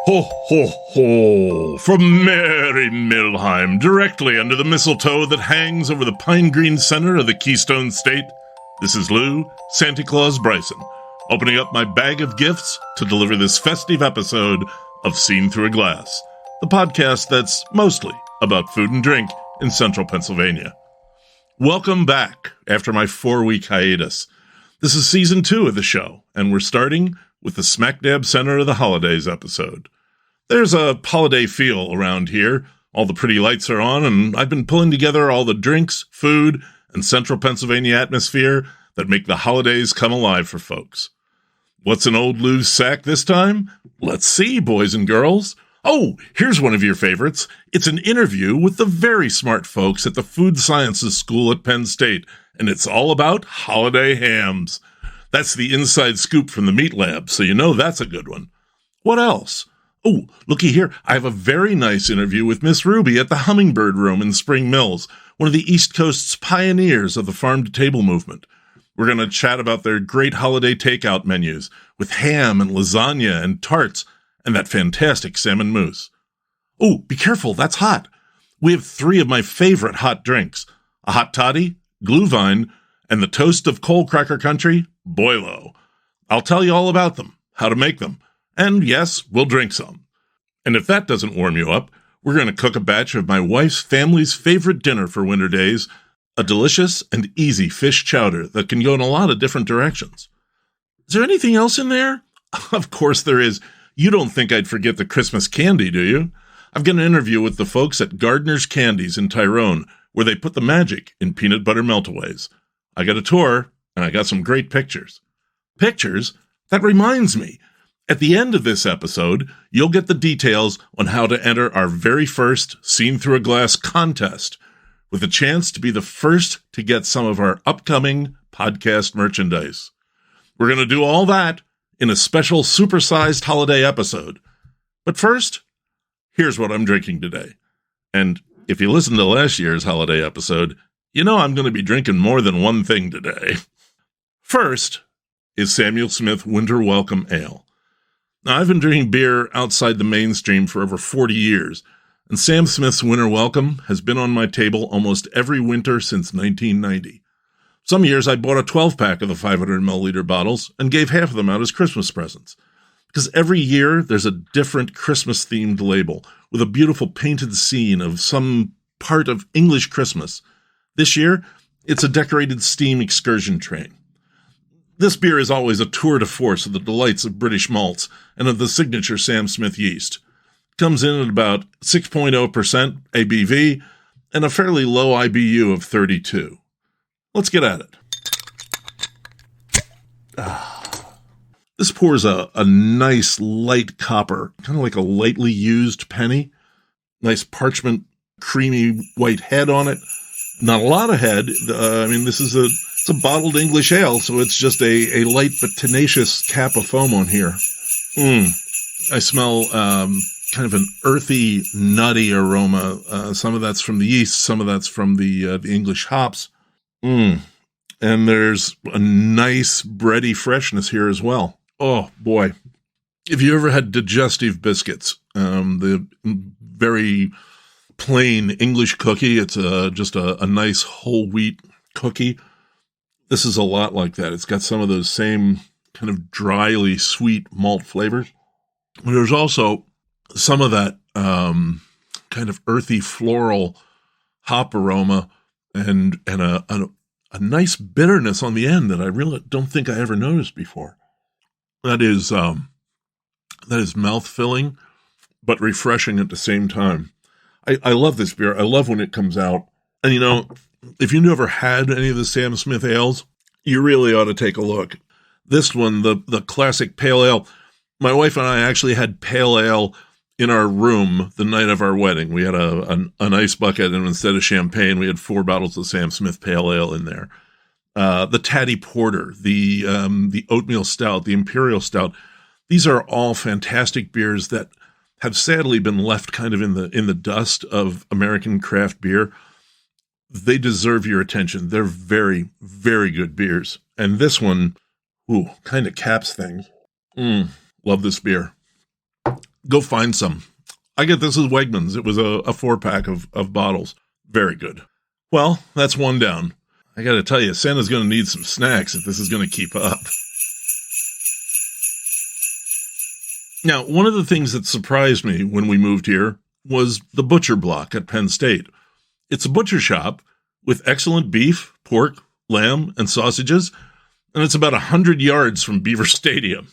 Ho, ho, ho, from merry Millheim, directly under the mistletoe that hangs over the pine green center of the Keystone State, this is Lou, Santa Claus Bryson, opening up my bag of gifts to deliver this festive episode of Seen Through a Glass, the podcast that's mostly about food and drink in central Pennsylvania. Welcome back after my 4-week hiatus. This is season 2 of the show, and we're starting with the smack dab center of the holidays episode. There's a holiday feel around here. All the pretty lights are on, and I've been pulling together all the drinks, food, and central Pennsylvania atmosphere that make the holidays come alive for folks. What's in old Lou's sack this time? Let's see, boys and girls. Oh, here's one of your favorites. It's an interview with the very smart folks at the Food Sciences School at Penn State, and it's all about holiday hams. That's the inside scoop from the Meat Lab, so you know that's a good one. What else? Oh, looky here. I have a very nice interview with Miss Ruby at the Hummingbird Room in Spring Mills, one of the East Coast's pioneers of the farm-to-table movement. We're going to chat about their great holiday takeout menus with ham and lasagna and tarts and that fantastic salmon mousse. Oh, be careful. That's hot. We have 3 of my favorite hot drinks, a hot toddy, Glühwein, and the toast of coal cracker country, Boilo. I'll tell you all about them, how to make them, and yes, we'll drink some. And if that doesn't warm you up, we're going to cook a batch of my wife's family's favorite dinner for winter days, a delicious and easy fish chowder that can go in a lot of different directions. Is there anything else in there? Of course there is. You don't think I'd forget the Christmas candy, do you? I've got an interview with the folks at Gardners Candies in Tyrone, where they put the magic in peanut butter meltaways. I got a tour, and I got some great pictures. Pictures? That reminds me. At the end of this episode, you'll get the details on how to enter our very first Seen Through a Glass contest, with a chance to be the first to get some of our upcoming podcast merchandise. We're going to do all that in a special supersized holiday episode. But first, here's what I'm drinking today. And if you listen to last year's holiday episode, you know I'm going to be drinking more than one thing today. First is Samuel Smith Winter Welcome Ale. Now, I've been drinking beer outside the mainstream for over 40 years, and Sam Smith's Winter Welcome has been on my table almost every winter since 1990. Some years I bought a 12-pack of the 500 milliliter bottles and gave half of them out as Christmas presents. Because every year there's a different Christmas-themed label with a beautiful painted scene of some part of English Christmas. This year, it's a decorated steam excursion train. This beer is always a tour de force of the delights of British malts and of the signature Sam Smith yeast. It comes in at about 6.0% ABV and a fairly low IBU of 32. Let's get at it. This pours a nice light copper, kind of like a lightly used penny. Nice parchment, creamy white head on it. Not a lot of head. This is it's a bottled English ale, so it's just a light but tenacious cap of foam on here. I smell kind of an earthy, nutty aroma. Some of that's from the yeast, some of that's from the English hops. And there's a nice bready freshness here as well. Oh, boy. If you ever had digestive biscuits, the very plain English cookie, it's just a nice whole wheat cookie. This is a lot like that. It's got some of those same kind of dryly sweet malt flavors. But there's also some of that kind of earthy floral hop aroma and a nice bitterness on the end that I really don't think I ever noticed before. That is mouth-filling, but refreshing at the same time. I love this beer. I love when it comes out. And, you know, if you've never had any of the Sam Smith ales, you really ought to take a look. This one, the classic pale ale, my wife and I actually had pale ale in our room the night of our wedding. We had an ice bucket, and instead of champagne, we had 4 bottles of Sam Smith pale ale in there. The Taddy Porter, the oatmeal stout, the imperial stout. These are all fantastic beers that have sadly been left kind of in the dust of American craft beer. They deserve your attention. They're very, very good beers. And this one, kind of caps things. Love this beer. Go find some. I get this as Wegmans. It was a 4-pack of bottles. Very good. Well, that's one down. I got to tell you, Santa's going to need some snacks if this is going to keep up. Now, one of the things that surprised me when we moved here was the butcher block at Penn State. It's a butcher shop with excellent beef, pork, lamb, and sausages, and it's about 100 yards from Beaver Stadium.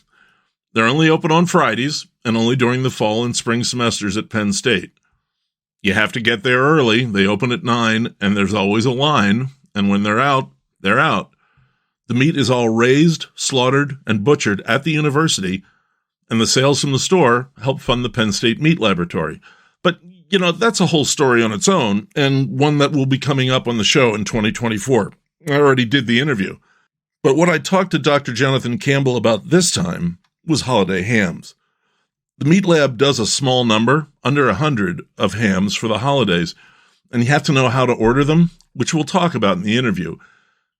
They're only open on Fridays and only during the fall and spring semesters at Penn State. You have to get there early. They open at 9, and there's always a line, and when they're out, they're out. The meat is all raised, slaughtered, and butchered at the university, and the sales from the store help fund the Penn State Meat Laboratory. But, that's a whole story on its own, and one that will be coming up on the show in 2024. I already did the interview. But what I talked to Dr. Jonathan Campbell about this time was holiday hams. The Meat Lab does a small number, under 100, of hams for the holidays, and you have to know how to order them, which we'll talk about in the interview.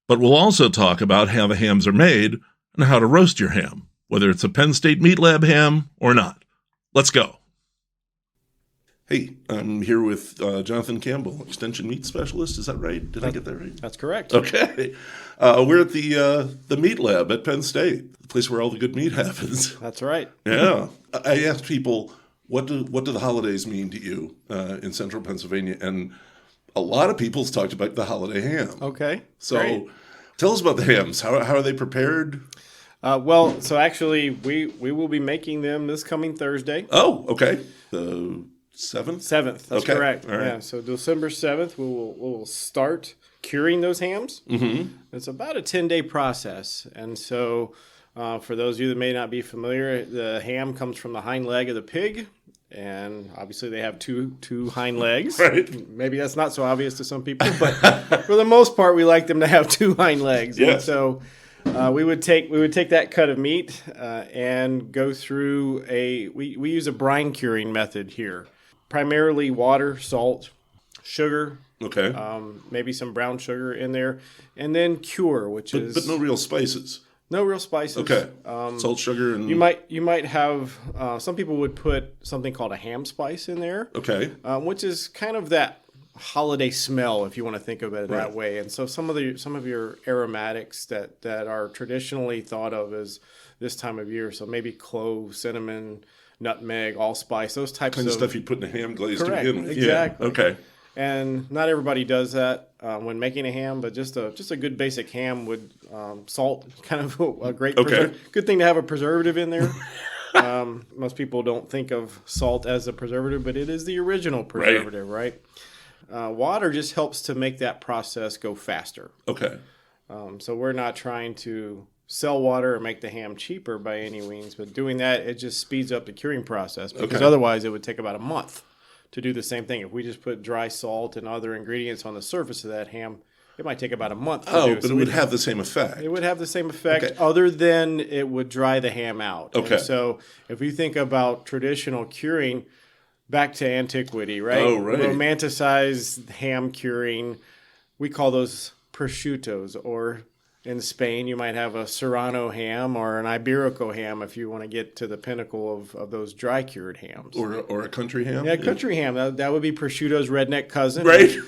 But we'll also talk about how the hams are made and how to roast your ham, whether it's a Penn State Meat Lab ham or not. Let's go. Hey, I'm here with Jonathan Campbell, Extension Meat Specialist. Is that right? Did I get that right? That's correct. Okay. We're at the Meat Lab at Penn State, the place where all the good meat happens. That's right. Yeah. I asked people, what do the holidays mean to you in central Pennsylvania? And a lot of people's talked about the holiday ham. Okay. So great. Tell us about the hams. How are they prepared? So actually, we will be making them this coming Thursday. Oh, okay. The 7th? 7th, that's okay. correct. All right. Yeah, so December 7th, we'll start curing those hams. Mm-hmm. It's about a 10-day process. And so for those of you that may not be familiar, the ham comes from the hind leg of the pig. And obviously they have two hind legs. Right. Maybe that's not so obvious to some people, but for the most part, we like them to have 2 hind legs. Yes. And so we would take that cut of meat and go through we use a brine curing method here. Primarily water, salt, sugar. Okay. Maybe some brown sugar in there, and then cure, But no real spices. No real spices. Okay. Salt, sugar, and you might have some people would put something called a ham spice in there. Okay. Which is kind of that holiday smell, if you want to think of it that Right. way. And so some of your aromatics that are traditionally thought of as this time of year. So maybe clove, cinnamon, nutmeg, allspice, those types Kind of stuff you put in a ham glaze to Correct. begin with. Exactly. Yeah. Okay. And not everybody does that when making a ham, but just a good basic ham would salt, kind of a great good thing to have a preservative in there. Most people don't think of salt as a preservative, but it is the original preservative, right? Water just helps to make that process go faster. Okay. So we're not trying to sell water or make the ham cheaper by any means, but doing that, it just speeds up the curing process because otherwise it would take about a month to do the same thing. If we just put dry salt and other ingredients on the surface of that ham, it might take about a month to do. Oh, but it would have the same effect. It would have the same effect other than it would dry the ham out. Okay. And so if you think about traditional curing back to antiquity, right? Oh, right. Romanticized ham curing, we call those prosciuttos, or in Spain, you might have a Sarnow ham or an Iberico ham if you want to get to the pinnacle of those dry cured hams. Or a country ham? Yeah, country ham. That would be prosciutto's redneck cousin. Right.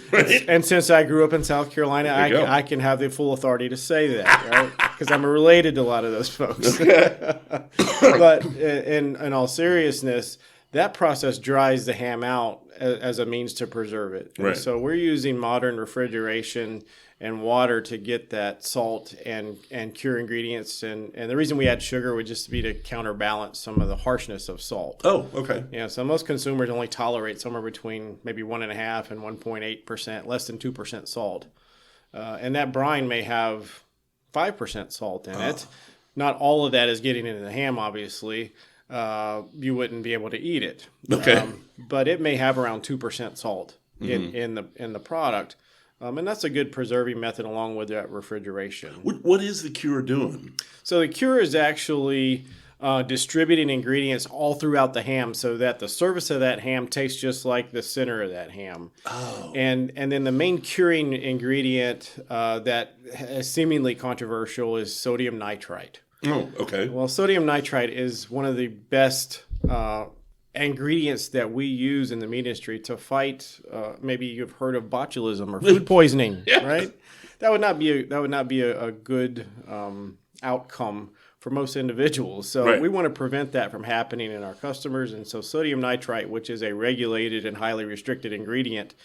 And since I grew up in South Carolina, I can have the full authority to say that, right? Because I'm related to a lot of those folks. But in all seriousness, that process dries the ham out as a means to preserve it. Right. And so we're using modern refrigeration and water to get that salt and cure ingredients. And the reason we add sugar would just be to counterbalance some of the harshness of salt. Oh, okay. Yeah, so most consumers only tolerate somewhere between maybe 1.5% and 1.8%, less than 2% salt. And that brine may have 5% salt in it. Not all of that is getting into the ham, obviously. You wouldn't be able to eat it. Okay. But it may have around 2% salt in the product. And that's a good preserving method along with that refrigeration. What is the cure doing? So the cure is actually distributing ingredients all throughout the ham so that the surface of that ham tastes just like the center of that ham. Oh. And then the main curing ingredient that is seemingly controversial is sodium nitrite. Oh, okay. Well, sodium nitrite is one of the best ingredients that we use in the meat industry to fight. Maybe you've heard of botulism or food poisoning, right? That would not be a good outcome for most individuals. So we want to prevent that from happening in our customers. And so sodium nitrite, which is a regulated and highly restricted ingredient,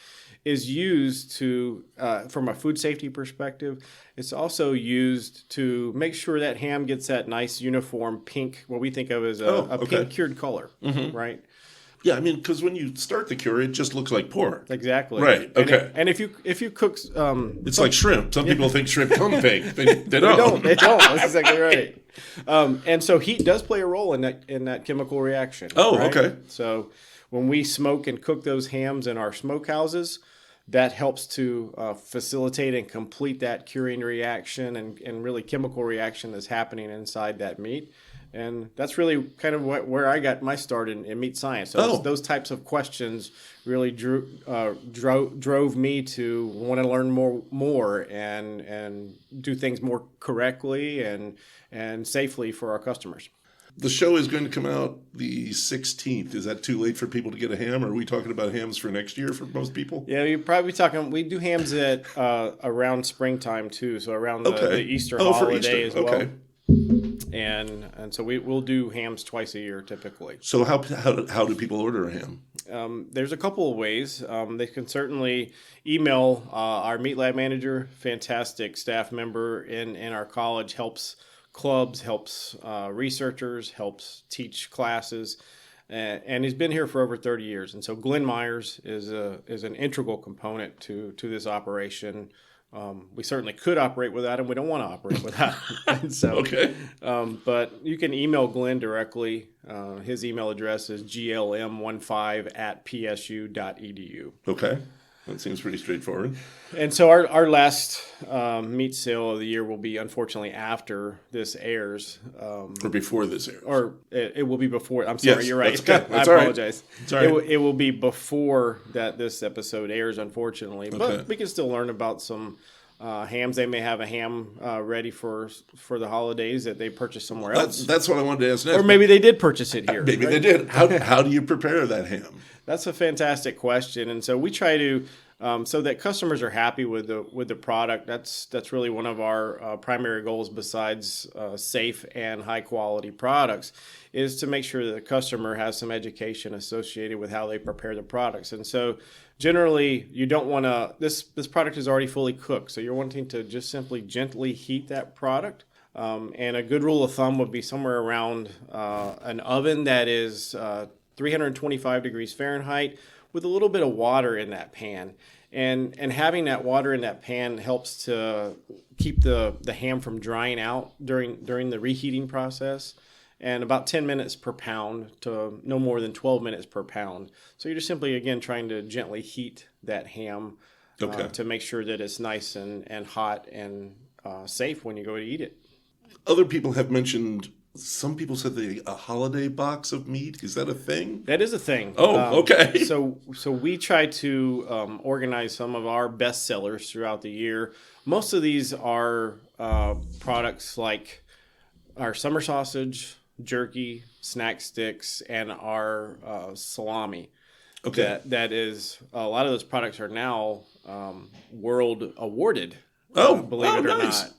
is used to, from a food safety perspective, it's also used to make sure that ham gets that nice uniform pink, what we think of as a pink cured color, right? Yeah, I mean, because when you start the cure, it just looks like pork. Exactly. Right. Okay. And if you cook, it's like shrimp. Some people think shrimp come pink. They don't. They don't. That's exactly right. And so heat does play a role in that chemical reaction. Oh, right? okay. So when we smoke and cook those hams in our smokehouses, that helps to facilitate and complete that curing reaction and really chemical reaction that's happening inside that meat. And that's really kind of where I got my start in meat science. So those types of questions really drove me to want to learn more and do things more correctly and safely for our customers. The show is going to come out the 16th. Is that too late for people to get a ham? Or are we talking about hams for next year for most people? Yeah, you're probably talking. We do hams at around springtime too, so around the Easter holiday as well. Okay. And so we'll do hams twice a year typically. So how do people order a ham? There's a couple of ways. They can certainly email our meat lab manager, fantastic staff member in our college, helps clubs, helps researchers, helps teach classes, and he's been here for over 30 years. And so Glenn Myers is an integral component to this operation. We certainly could operate without him. We don't want to operate without him. So, but you can email Glenn directly. His email address is glm15@psu.edu. Okay. That seems pretty straightforward. And so our last meat sale of the year will be, unfortunately, after this airs. Or before this airs. Or it will be before. I'm sorry, you're right. That's I apologize. Right. Sorry. It will be before this episode airs, unfortunately. But we can still learn about some hams. They may have a ham ready for the holidays that they purchased somewhere else. That's what I wanted to ask next. Or maybe they did purchase it here. Maybe they did. How do you prepare that ham? That's a fantastic question, and so we try to so that customers are happy with the product. That's really one of our primary goals, besides safe and high quality products, is to make sure that the customer has some education associated with how they prepare the products. And so generally, you don't want to. This product is already fully cooked, so you're wanting to just simply gently heat that product. And a good rule of thumb would be somewhere around an oven that is 325 degrees Fahrenheit with a little bit of water in that pan. And having that water in that pan helps to keep the ham from drying out during the reheating process, and about 10 minutes per pound to no more than 12 minutes per pound. So you're just simply, again, trying to gently heat that ham to make sure that it's nice and hot and safe when you go to eat it. Other people have mentioned, some people said a holiday box of meat. Is that a thing? That is a thing. Oh, okay. So we try to organize some of our best sellers throughout the year. Most of these are products like our summer sausage, jerky, snack sticks, and our salami. Okay. That is, a lot of those products are now world awarded. Believe it or not.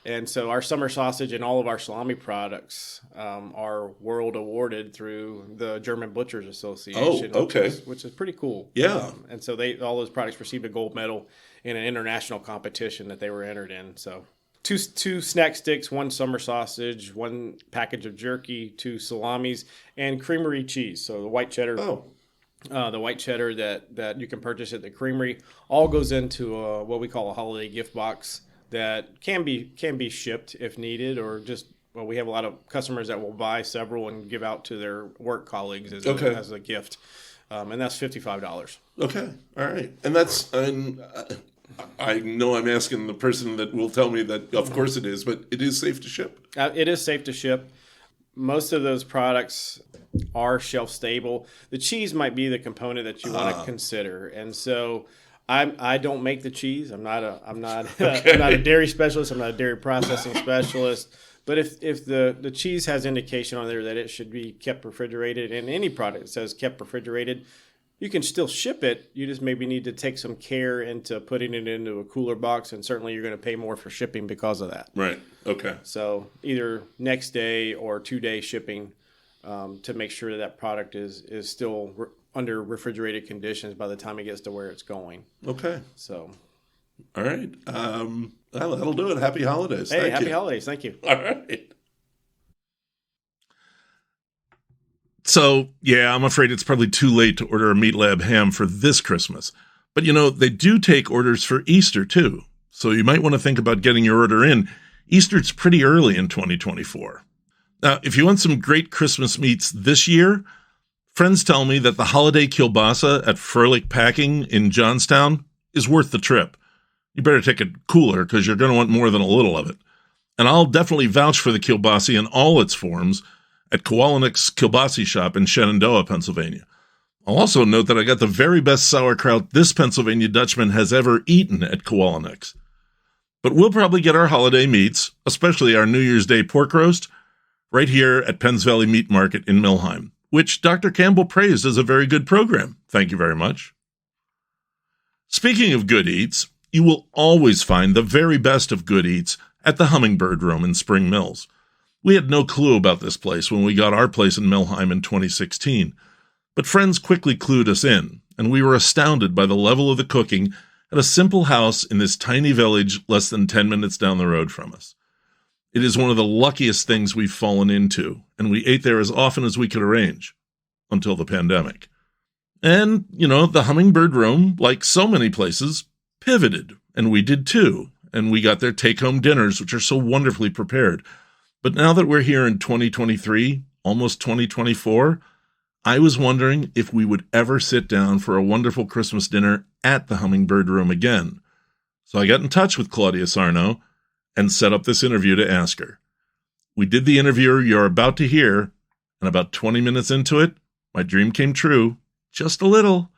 And so our summer sausage and all of our salami products are world awarded through the German Butchers Association. Oh, okay. Which is pretty cool. Yeah. And so all those products received a gold medal in an international competition that they were entered in. So two snack sticks, one summer sausage, one package of jerky, 2 salamis, and creamery cheese. So the white cheddar. The white cheddar that you can purchase at the creamery all goes into what we call a holiday gift box that can be shipped if needed, or just, well, we have a lot of customers that will buy several and give out to their work colleagues as a gift, and that's $55. Okay, all right, and I know I'm asking the person that will tell me that, of course it is, but it is safe to ship. It is safe to ship. Most of those products are shelf stable. The cheese might be the component that you want to consider, and so I don't make the cheese. I'm not a dairy specialist. I'm not a dairy processing specialist. But if the cheese has indication on there that it should be kept refrigerated, and any product says kept refrigerated, you can still ship it. You just maybe need to take some care into putting it into a cooler box, and certainly you're going to pay more for shipping because of that. Right. Okay. So either next day or 2-day shipping to make sure that product is still under refrigerated conditions by the time it gets to where it's going. Okay. So. All right. That'll do it. Happy holidays. Hey, happy holidays. Thank you. All right. So, yeah, I'm afraid it's probably too late to order a Meat Lab ham for this Christmas. But, they do take orders for Easter, too. So you might want to think about getting your order in. Easter's pretty early in 2024. Now, if you want some great Christmas meats this year, friends tell me that the holiday kielbasa at Fröhlich Packing in Johnstown is worth the trip. You better take it cooler because you're going to want more than a little of it. And I'll definitely vouch for the kielbasa in all its forms at Kowalnik's Kielbasa Shop in Shenandoah, Pennsylvania. I'll also note that I got the very best sauerkraut this Pennsylvania Dutchman has ever eaten at Kowalnik's. But we'll probably get our holiday meats, especially our New Year's Day pork roast, right here at Penns Valley Meat Market in Millheim, which Dr. Campbell praised as a very good program. Thank you very much. Speaking of good eats, you will always find the very best of good eats at the Hummingbird Room in Spring Mills. We had no clue about this place when we got our place in Millheim in 2016, but friends quickly clued us in, and we were astounded by the level of the cooking at a simple house in this tiny village less than 10 minutes down the road from us. It is one of the luckiest things we've fallen into, and we ate there as often as we could arrange, until the pandemic. And, the Hummingbird Room, like so many places, pivoted, and we did too, and we got their take-home dinners, which are so wonderfully prepared. But now that we're here in 2023, almost 2024, I was wondering if we would ever sit down for a wonderful Christmas dinner at the Hummingbird Room again. So I got in touch with Claudia Sarnow and set up this interview to ask her. We did the interview you're about to hear, and about 20 minutes into it, my dream came true, just a little,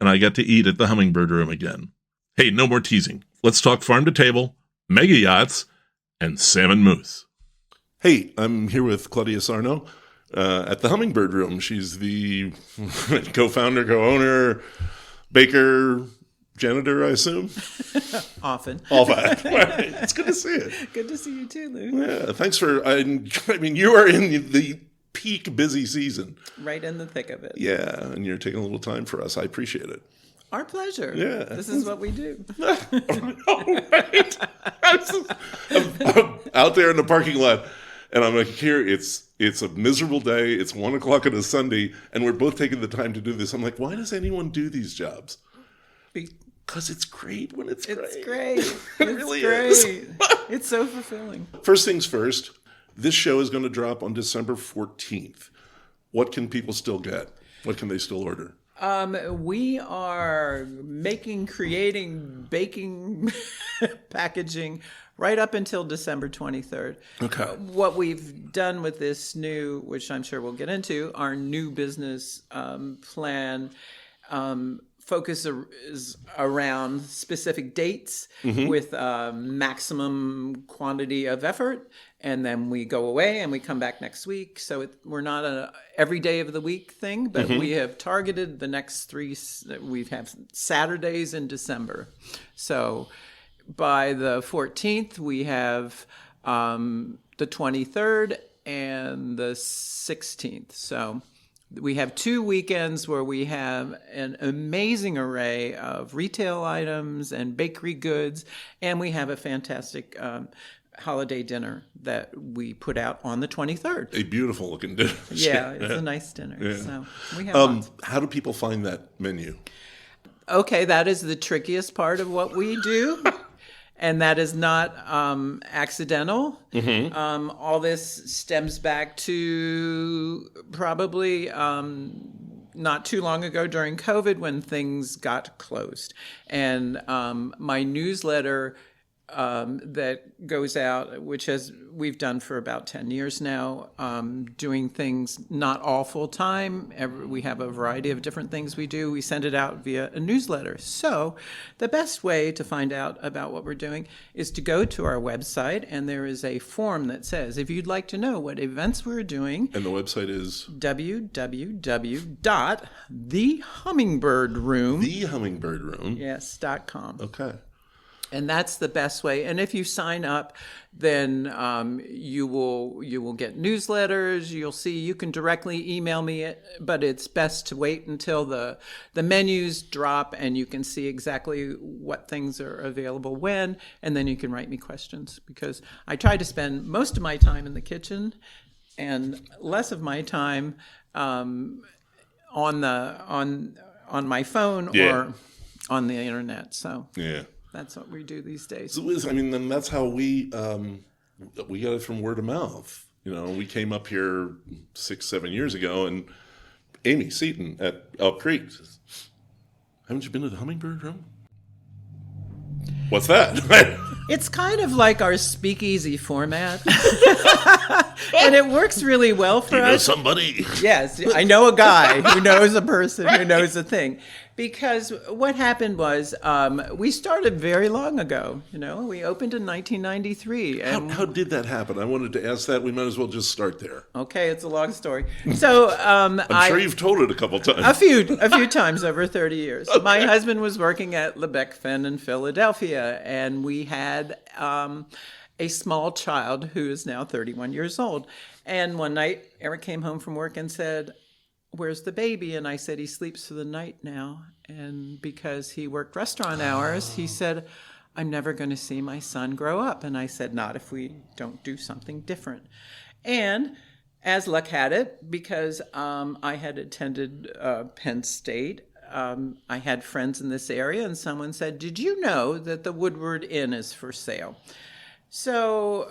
and I got to eat at the Hummingbird Room again. Hey, no more teasing. Let's talk farm to table, mega yachts, and salmon mousse. Hey, I'm here with Claudia Sarnow at the Hummingbird Room. She's the co-founder, co-owner, baker, janitor, I assume? Often. All that. Right. It's good to see you. Good to see you too, Lou. Yeah, thanks for, you are in the peak busy season. Right in the thick of it. Yeah, and you're taking a little time for us. I appreciate it. Our pleasure. Yeah. This is what we do. All right. I'm out there in the parking lot, and I'm like, here, it's a miserable day. It's 1:00 on a Sunday, and we're both taking the time to do this. I'm like, why does anyone do these jobs? Because it's great when it's great. It's great. It really is. It's so fulfilling. First things first, this show is going to drop on December 14th. What can people still get? What can they still order? We are creating, baking, packaging right up until December 23rd. Okay. What we've done with this new, which I'm sure we'll get into, our new business plan focus is around specific dates with maximum quantity of effort. And then we go away and we come back next week. So we're not a every day of the week thing, but we have targeted the next 3. We have Saturdays in December. So by the 14th, we have the 23rd and the 16th. So we have 2 weekends where we have an amazing array of retail items and bakery goods, and we have a fantastic holiday dinner that we put out on the 23rd. A beautiful looking dinner. Yeah, it's a nice dinner. Yeah. So we have lots. How do people find that menu? Okay, that is the trickiest part of what we do. And that is not accidental. All this stems back to probably not too long ago during COVID when things got closed. And my newsletter that goes out, which we've done for about 10 years now, doing things not all full time. We have a variety of different things we do. We send it out via a newsletter. So the best way to find out about what we're doing is to go to our website, and there is a form that says, if you'd like to know what events we're doing. And the website is? www.thehummingbird.room. Thehummingbird.room. Yes.com. Okay. And that's the best way. And if you sign up, then you will get newsletters. You'll see. You can directly email me, but it's best to wait until the menus drop and you can see exactly what things are available when, and then you can write me questions, because I try to spend most of my time in the kitchen and less of my time on my phone or on the internet. So yeah. That's what we do these days. So, I mean, then that's how we got it from word of mouth. You know, we came up here 6-7 years ago, and Amy Seaton at Elk Creek says, "Haven't you been to the Hummingbird Room?" What's that? It's kind of like our speakeasy format. And it works really well for us. You know somebody? Yes, I know a guy who knows a person who knows a thing. Because what happened was we started very long ago. You know, we opened in 1993. And How did that happen? I wanted to ask that. We might as well just start there. Okay, it's a long story. So I'm sure you've told it a couple times. A few times over 30 years. Okay. My husband was working at Penn in Philadelphia, and we had a small child who is now 31 years old. And one night, Eric came home from work and said, "Where's the baby?" And I said, "He sleeps for the night now." And because he worked restaurant hours, he said, "I'm never going to see my son grow up." And I said, "Not if we don't do something different." And as luck had it, because I had attended Penn State, I had friends in this area, and someone said, "Did you know that the Woodward Inn is for sale?" So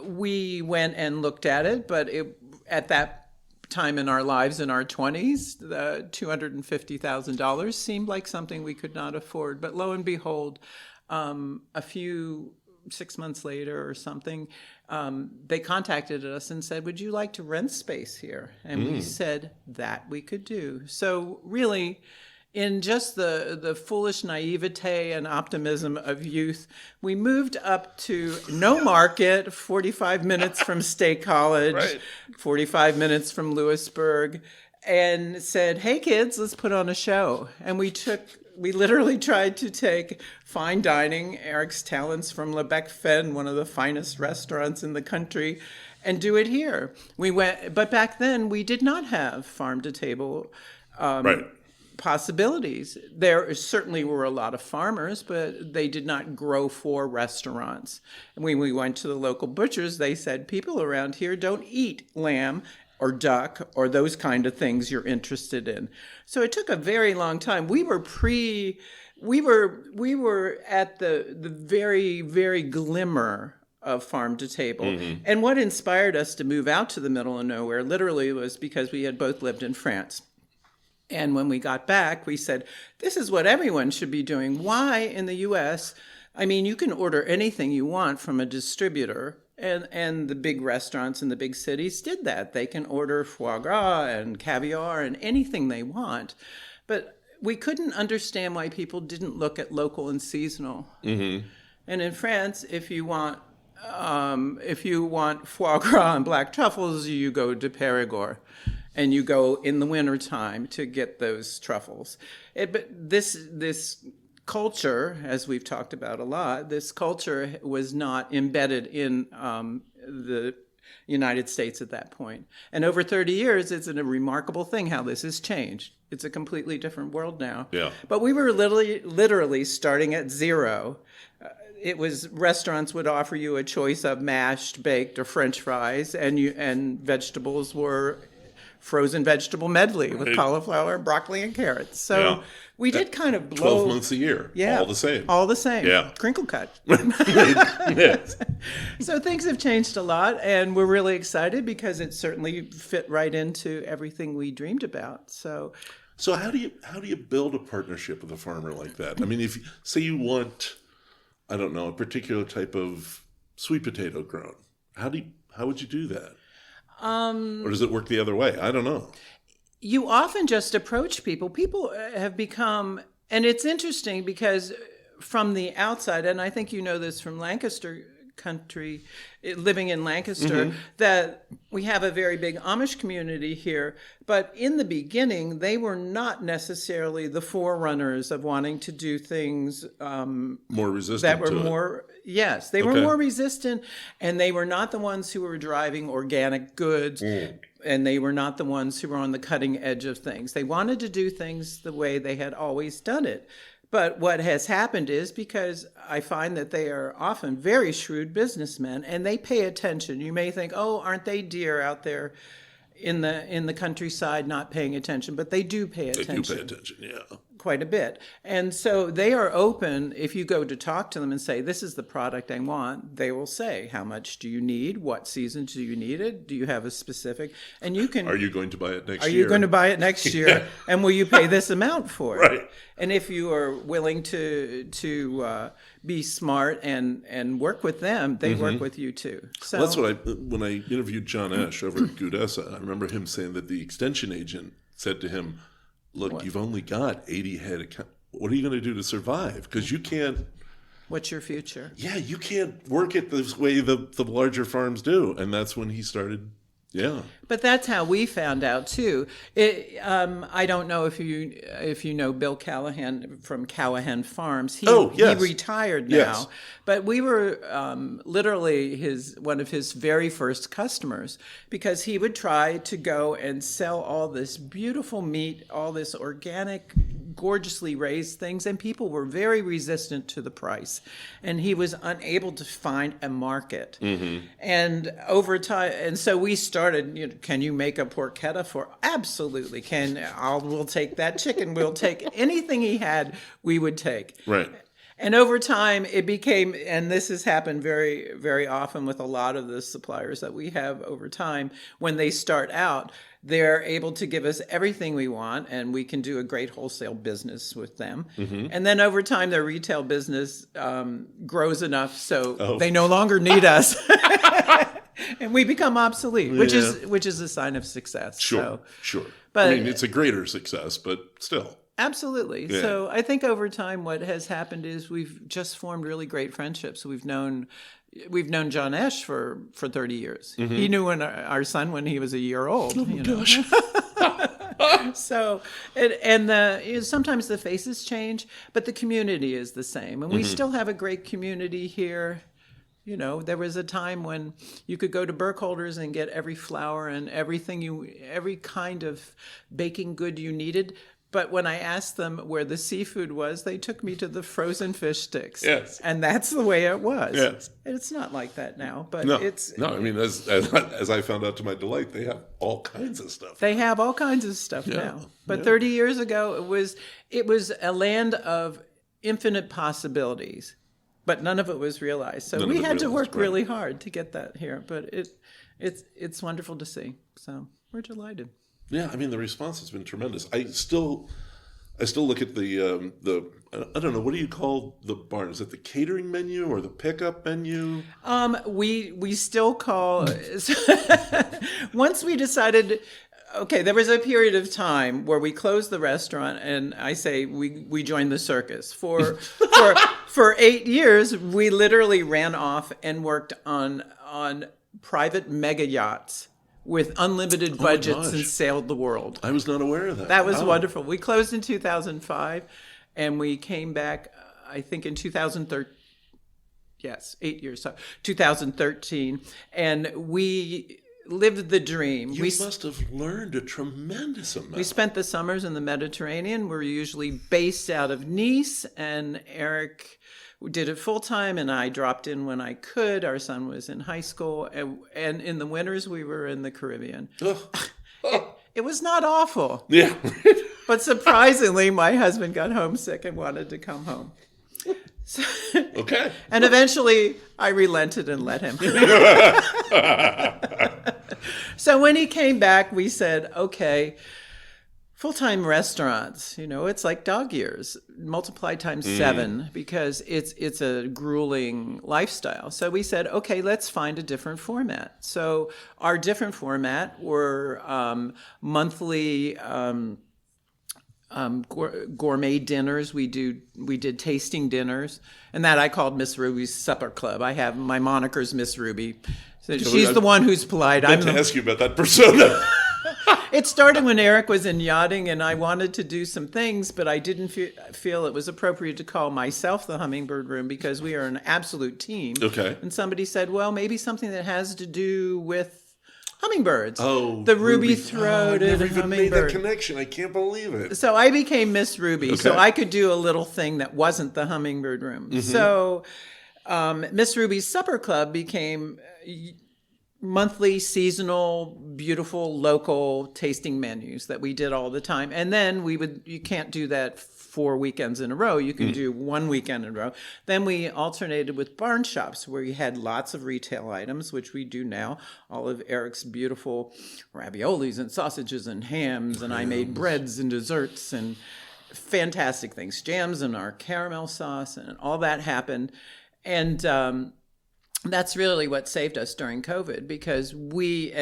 we went and looked at it, but at that time in our lives, in our 20s, the $250,000 seemed like something we could not afford. But lo and behold, 6 months later or something, they contacted us and said, "Would you like to rent space here?" And we said that we could do. So really, in just the foolish naivete and optimism of youth, we moved up to No Market, 45 minutes from State College, right. 45 minutes from Lewisburg, and said, "Hey kids, let's put on a show." And we literally tried to take fine dining, Eric's talents from Penn, one of the finest restaurants in the country, and do it here. But back then we did not have farm to table. Right. Possibilities. There certainly were a lot of farmers, but they did not grow for restaurants. And when we went to the local butchers, they said, "People around here don't eat lamb or duck or those kind of things you're interested in." So it took a very long time. We were at the very, very glimmer of farm to table. Mm-hmm. And what inspired us to move out to the middle of nowhere literally was because we had both lived in France. And when we got back, we said, this is what everyone should be doing. Why in the U.S.? I mean, you can order anything you want from a distributor, and the big restaurants in the big cities did that. They can order foie gras and caviar and anything they want. But we couldn't understand why people didn't look at local and seasonal. Mm-hmm. And in France, if you want foie gras and black truffles, you go to Périgord. And you go in the wintertime to get those truffles. But this culture, as we've talked about a lot, this culture was not embedded in the United States at that point. And over 30 years, it's a remarkable thing how this has changed. It's a completely different world now. Yeah. But we were literally starting at zero. It was restaurants would offer you a choice of mashed, baked, or French fries, and vegetables were frozen vegetable medley with cauliflower, broccoli, and carrots. So we did kind of blow 12 months a year. Yeah. All the same. All the same. Yeah. Crinkle cut. Yes. So things have changed a lot, and we're really excited because it certainly fit right into everything we dreamed about. So how do you build a partnership with a farmer like that? I mean, if say you want I don't know, a particular type of sweet potato grown? How would you do that? Or does it work the other way? I don't know. You often just approach people. People have become, and it's interesting because from the outside, and I think you know this from Lancaster country, living in Lancaster, that we have a very big Amish community here. But in the beginning, they were not necessarily the forerunners of wanting to do things more resistant that were to more. Yes, they were more resistant, and they were not the ones who were driving organic goods. And they were not the ones who were on the cutting edge of things. They wanted to do things the way they had always done it. But what has happened is, because I find that they are often very shrewd businessmen and they pay attention. You may think, oh, aren't they deer out there in the countryside not paying attention? But they do pay attention. They do pay attention, yeah. Quite a bit. And so they are open. If you go to talk to them and say, this is the product I want, they will say, how much do you need? What season do you need it? Do you have a specific? And you can. Are you going to buy it next year? Are you going to buy it next year? Yeah. And will you pay this amount for it? Right. And if you are willing to be smart and work with them, they work with you too. So well, that's what when I interviewed John Ash over at Gudessa, I remember him saying that the extension agent said to him, look, you've only got 80 head. What are you going to do to survive? Because you can't. What's your future? Yeah, you can't work it this way the larger farms do. And that's when he started. Yeah. But that's how we found out too. I don't know if you know Bill Callahan from Callahan Farms. He retired now. Yes. But we were literally one of his very first customers, because he would try to go and sell all this beautiful meat, all this organic, gorgeously raised things, and people were very resistant to the price. And he was unable to find a market. And over time, and so we started, can you make a porchetta for? Absolutely. We'll take that chicken. We'll take anything he had, we would take. Right. And over time, it became, and this has happened very, very often with a lot of the suppliers that we have over time, when they start out, they're able to give us everything we want, and we can do a great wholesale business with them. And then over time, their retail business grows enough so they no longer need us. And we become obsolete, which is a sign of success. Sure. But I mean, it's a greater success, but still. Absolutely. Yeah. So I think over time what has happened is we've just formed really great friendships. We've known John Ash for 30 years. He knew our son when he was a year old. Oh, gosh. So, sometimes the faces change, but the community is the same. And we still have a great community here. You know, there was a time when you could go to Burkholder's and get every flour and every kind of baking good you needed. But when I asked them where the seafood was, they took me to the frozen fish sticks. Yes. And that's the way it was. Yes. It's not like that now, but it's... No, I mean, as I found out to my delight, they have all kinds of stuff. They have all kinds of stuff now. But 30 years ago, it was a land of infinite possibilities, but none of it was realized. So we had to work really hard to get that here, but it's wonderful to see. So we're delighted. Yeah, I mean, the response has been tremendous. I still look at the I don't know, what do you call the barn? Is it the catering menu or the pickup menu? We still call once we decided. Okay, there was a period of time where we closed the restaurant, and I say we joined the circus. For 8 years, we literally ran off and worked on private mega yachts with unlimited budgets and sailed the world. I was not aware of that. That was wonderful. We closed in 2005, and we came back, I think, in 2013. Yes, 8 years. So 2013, and we lived the dream. You must have learned a tremendous amount. We spent the summers in the Mediterranean. We're usually based out of Nice, and Eric did it full time, and I dropped in when I could. Our son was in high school, and in the winters we were in the Caribbean. It was not awful. Yeah. But surprisingly, my husband got homesick and wanted to come home. So, okay. And eventually I relented and let him. So when he came back, we said, okay, full-time restaurants, it's like dog years, multiply times 7, because it's a grueling lifestyle. So we said, okay, let's find a different format. So our different format were monthly gourmet dinners. We did tasting dinners, and that I called Miss Ruby's Supper Club. My moniker's Miss Ruby. So she's the one who's polite. I'm to ask you about that persona. It started when Eric was in yachting, and I wanted to do some things, but I didn't feel it was appropriate to call myself the Hummingbird Room because we are an absolute team. Okay. And somebody said, well, maybe something that has to do with hummingbirds. Oh, the ruby-throated I never even made that hummingbird. connection. I can't believe it. So I became Miss Ruby, Okay. so I could do a little thing that wasn't the Hummingbird Room. Mm-hmm. So Miss Ruby's Supper Club became monthly, seasonal, beautiful, local tasting menus that we did all the time. And then you can't do that 4 weekends in a row. You can do 1 weekend in a row. Then we alternated with barn shops where you had lots of retail items, which we do now. All of Eric's beautiful raviolis and sausages and hams. And I made breads and desserts and fantastic things, jams and our caramel sauce, and all that happened. And that's really what saved us during COVID, because we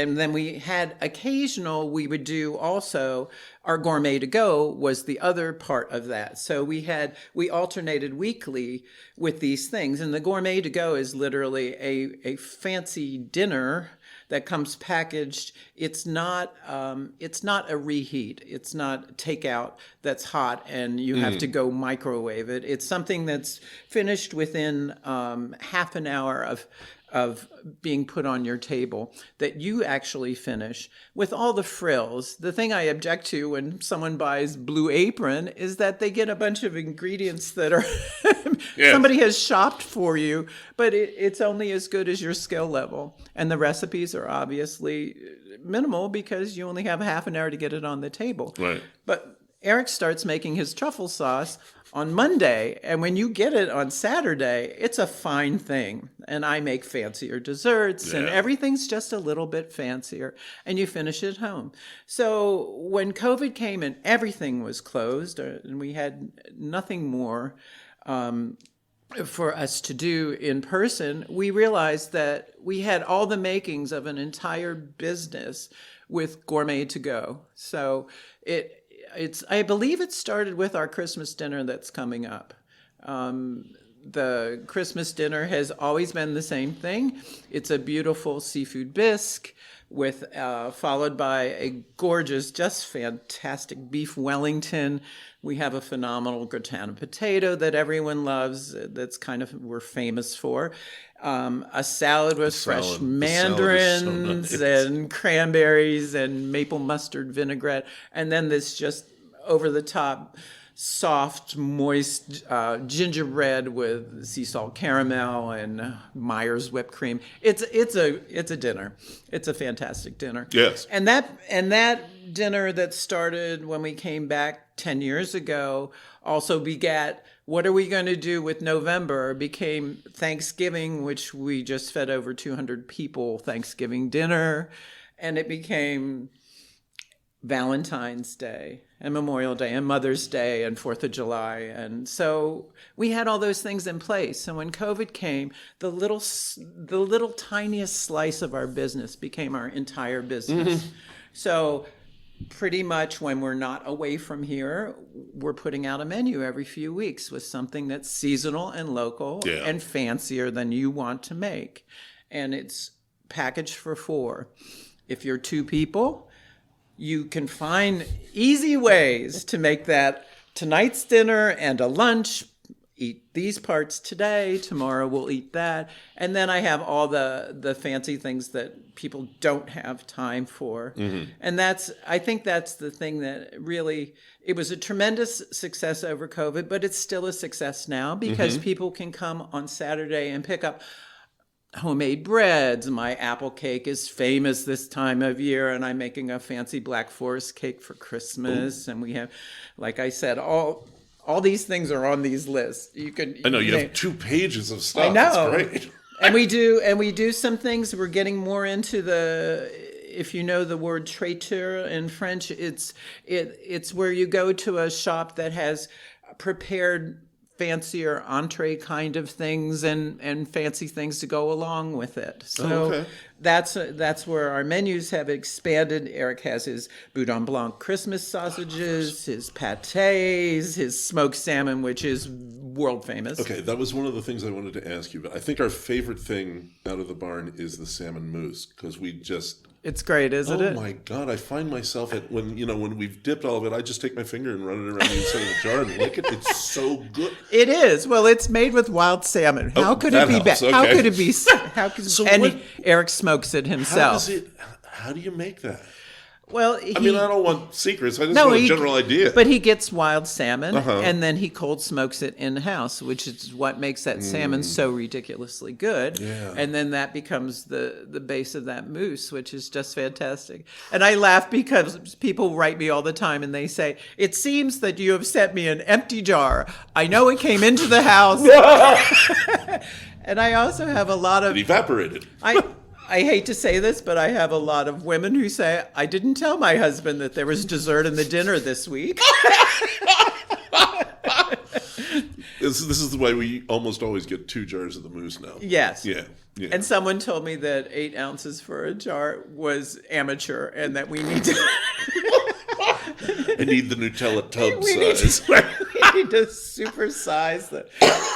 would do also our gourmet to go was the other part of that. So we alternated weekly with these things. And the gourmet to go is literally a fancy dinner that comes packaged. It's not a reheat. It's not takeout that's hot and you have to go microwave it. It's something that's finished within half an hour of being put on your table that you actually finish with all the frills. The thing I object to when someone buys Blue Apron is that they get a bunch of ingredients that are somebody has shopped for you, but it's only as good as your skill level. And the recipes are obviously minimal because you only have half an hour to get it on the table. Right. But Eric starts making his truffle sauce on Monday, and when you get it on Saturday, it's a fine thing. And I make fancier desserts, and everything's just a little bit fancier, and you finish it home. So when COVID came and everything was closed, and we had nothing more for us to do in person, we realized that we had all the makings of an entire business with gourmet to go. So I believe it started with our Christmas dinner that's coming up. The Christmas dinner has always been the same thing. It's a beautiful seafood bisque with followed by a gorgeous, just fantastic beef Wellington. We have a phenomenal gratin potato that everyone loves. That's we're famous for. A salad with fresh mandarins and cranberries and maple mustard vinaigrette. And then this just over-the-top, soft, moist gingerbread with sea salt caramel and Myers whipped cream. It's a dinner. It's a fantastic dinner. Yes. And that dinner that started when we came back 10 years ago also begat, what are we going to do with November? Became Thanksgiving, which we just fed over 200 people Thanksgiving dinner. And it became Valentine's Day and Memorial Day and Mother's Day and 4th of July. And so we had all those things in place. And when COVID came, the little tiniest slice of our business became our entire business. So pretty much when we're not away from here, we're putting out a menu every few weeks with something that's seasonal and local and fancier than you want to make. And it's packaged for 4. If you're 2 people, you can find easy ways to make that tonight's dinner and a lunch. Eat these parts today, tomorrow we'll eat that. And then I have all the fancy things that people don't have time for. And I think that's the thing that really, it was a tremendous success over COVID, but it's still a success now because people can come on Saturday and pick up homemade breads. My apple cake is famous this time of year, and I'm making a fancy Black Forest cake for Christmas. And we have, like I said, all these things are on these lists. I know you have 2 pages of stuff. I know. That's great. And we do some things. We're getting more into if you know the word traiteur in French, it's where you go to a shop that has prepared fancier entree kind of things and fancy things to go along with it. So that's where our menus have expanded. Eric has his Boudin Blanc Christmas sausages, his pâtés, his smoked salmon, which is world famous. Okay, that was one of the things I wanted to ask you about. I think our favorite thing out of the barn is the salmon mousse, because we just... It's great, isn't it? Oh my God! I find myself when we've dipped all of it, I just take my finger and run it around the inside of the jar and lick it. It's so good. It is. Well, it's made with wild salmon. How could it be bad? Okay. How could it be? How could? So Eric smokes it himself. How do you make that? Well, I don't want secrets. I just want a general idea. But he gets wild salmon, and then he cold smokes it in-house, which is what makes that salmon so ridiculously good. Yeah. And then that becomes the base of that mousse, which is just fantastic. And I laugh because people write me all the time, and they say, "It seems that you have sent me an empty jar. I know it came into the house." And I also have a lot of... It evaporated. I hate to say this, but I have a lot of women who say, I didn't tell my husband that there was dessert in the dinner this week. This is why we almost always get 2 jars of the mousse now. Yes. Yeah. And someone told me that 8 ounces for a jar was amateur and that we need to... I need the Nutella tub size. We need to supersize the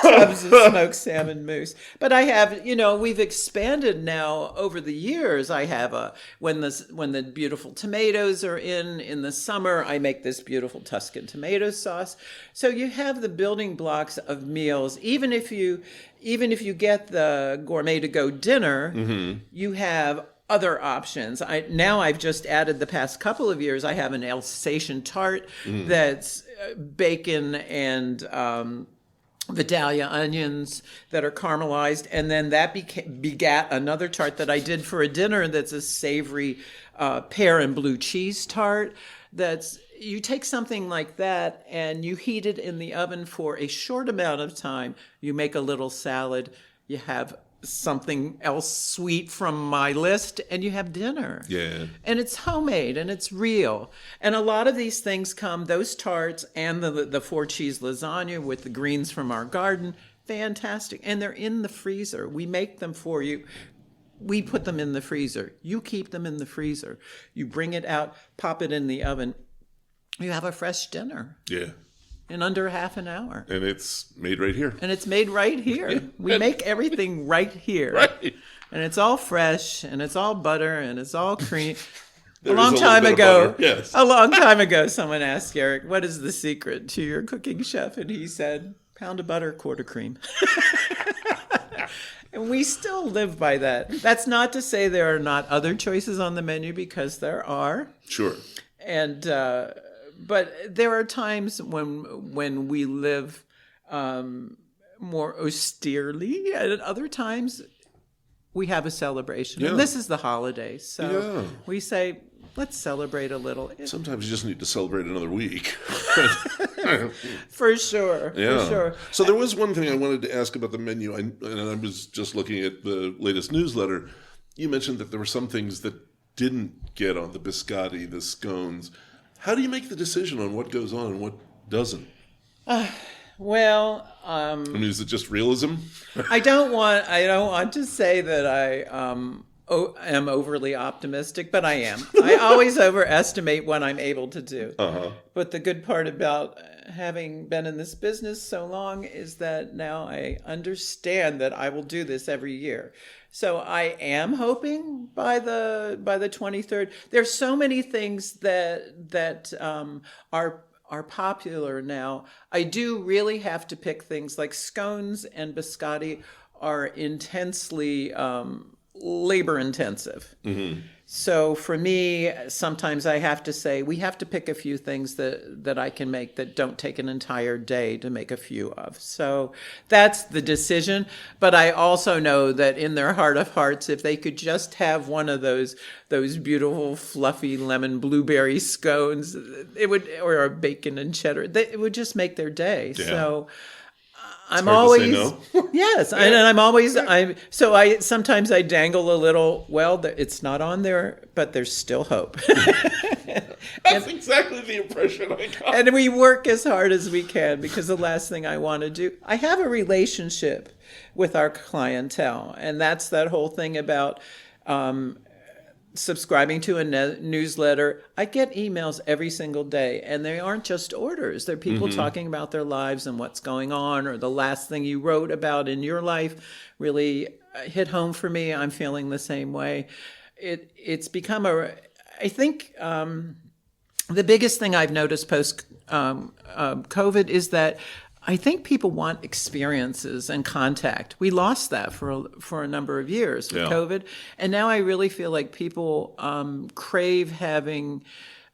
tubs of smoked salmon mousse. But I have, we've expanded now over the years. I have when the beautiful tomatoes are in the summer, I make this beautiful Tuscan tomato sauce. So you have the building blocks of meals. Even if you get the gourmet to go dinner, you have other options. I've just added the past couple of years, I have an Alsatian tart that's bacon and Vidalia onions that are caramelized. And then that begat another tart that I did for a dinner that's a savory pear and blue cheese tart. You take something like that and you heat it in the oven for a short amount of time. You make a little salad. You have something else sweet from my list, and you have dinner. Yeah. And it's homemade and it's real. And a lot of these things those tarts and the 4-cheese lasagna with the greens from our garden, fantastic. And they're in the freezer. We make them for you. We put them in the freezer. You keep them in the freezer. You bring it out, pop it in the oven. You have a fresh dinner. Yeah. In under half an hour. And it's made right here. We make everything right here. Right. And it's all fresh, and it's all butter, and it's all cream. A long time ago, someone asked Eric, what is the secret to your cooking, chef? And he said, pound of butter, quarter cream. And we still live by that. That's not to say there are not other choices on the menu, because there are. Sure. And... but there are times when we live more austerely, and at other times we have a celebration. Yeah. And this is the holidays, so we say, let's celebrate a little. Sometimes you just need to celebrate another week. For sure. Yeah. For sure. So there was one thing I wanted to ask about the menu, and I was just looking at the latest newsletter. You mentioned that there were some things that didn't get on the biscotti, the scones. How do you make the decision on what goes on and what doesn't? Well, is it just realism? I don't want to say that I am overly optimistic, but I am. I always overestimate what I'm able to do. But the good part about having been in this business so long is that now I understand that I will do this every year. So I am hoping by the 23rd. There's so many things that are popular now. I do really have to pick things like scones and biscotti are intensely labor intensive. So for me, sometimes I have to say, we have to pick a few things that I can make that don't take an entire day to make a few of. So that's the decision. But I also know that in their heart of hearts, if they could just have one of those beautiful, fluffy lemon blueberry scones, it would, or a bacon and cheddar, it would just make their day. Yeah. So I'm hard to always say no. yes, and I'm always sometimes I dangle a little. Well, it's not on there, but there's still hope. That's exactly the impression I got. And we work as hard as we can because the last thing I want to do. I have a relationship with our clientele, and that's that whole thing about subscribing to a newsletter. I get emails every single day, and they aren't just orders. They're people talking about their lives and what's going on, or the last thing you wrote about in your life really hit home for me. I'm feeling the same way. It's become I think the biggest thing I've noticed post COVID is that I think people want experiences and contact. We lost that for a number of years with COVID. And now I really feel like people crave having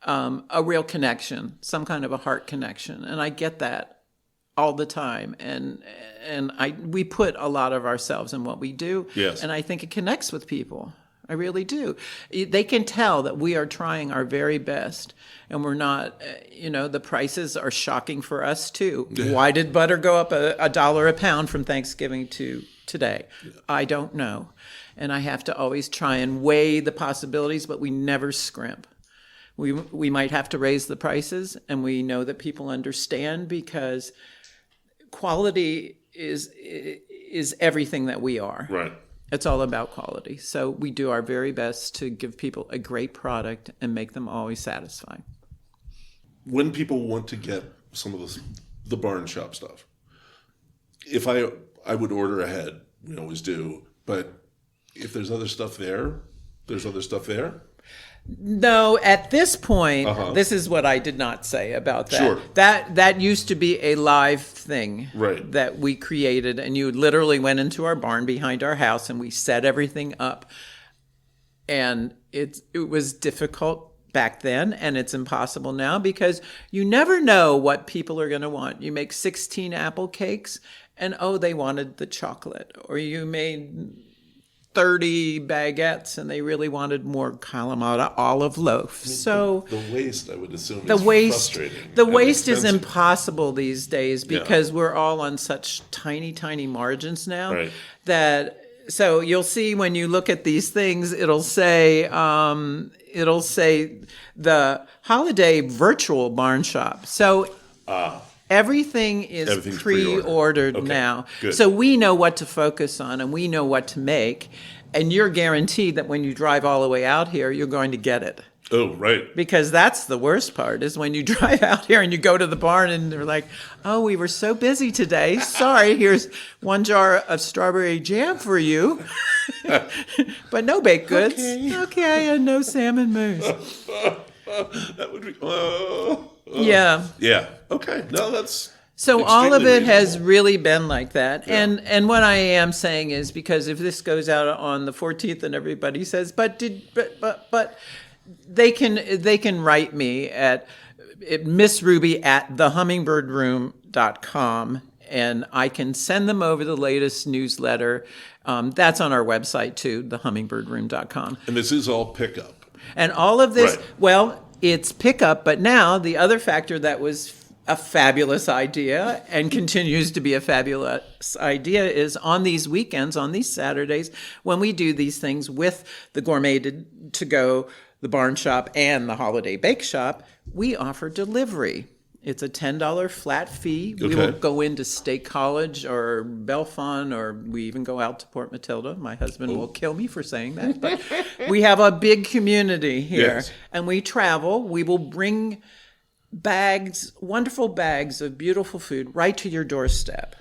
a real connection, some kind of a heart connection. And I get that all the time. And we put a lot of ourselves in what we do. Yes. And I think it connects with people. I really do. They can tell that we are trying our very best, and we're not, the prices are shocking for us too. Yeah. Why did butter go up $1 a pound from Thanksgiving to today? Yeah. I don't know. And I have to always try and weigh the possibilities, but we never scrimp. We might have to raise the prices, and we know that people understand because quality is everything that we are. Right. It's all about quality. So we do our very best to give people a great product and make them always satisfied. When people want to get some of the barn shop stuff, if I would order ahead, we always do, but if there's other stuff there, there's other stuff there? No, at this point, this is what I did not say about that. Sure. That used to be a live thing that we created, and you literally went into our barn behind our house, and we set everything up. And it was difficult back then, and it's impossible now because you never know what people are going to want. You make 16 apple cakes, and they wanted the chocolate, or you made 30 baguettes, and they really wanted more Kalamata olive loaf. So the waste, I would assume, is frustrating. The waste is impossible these days because we're all on such tiny, tiny margins now that. So you'll see when you look at these things, it'll say the holiday virtual barn shop. So. Everything is pre-ordered now. Good. So we know what to focus on and we know what to make. And you're guaranteed that when you drive all the way out here, you're going to get it. Oh, right. Because that's the worst part is when you drive out here and you go to the barn and they're like, we were so busy today. Sorry, here's 1 jar of strawberry jam for you. But no baked goods. Okay, and no salmon mousse. That would be... Yeah. Okay. No, that's so all of it has really been like that. Yeah. And what I am saying is because if this goes out on the 14th and everybody says, but they can write me at missruby@thehummingbird.com and I can send them over the latest newsletter. That's on our website too, thehummingbird.com. And this is all pickup. And all of this, it's pickup, but now the other factor that was a fabulous idea and continues to be a fabulous idea is on these weekends, on these Saturdays, when we do these things with the Gourmet to Go, the Barn Shop, and the Holiday Bake Shop, we offer delivery. It's a $10 flat fee. We will go into State College or Bellefonte, or we even go out to Port Matilda. My husband will kill me for saying that. But we have a big community here. Yes. And we travel. We will bring wonderful bags of beautiful food right to your doorstep.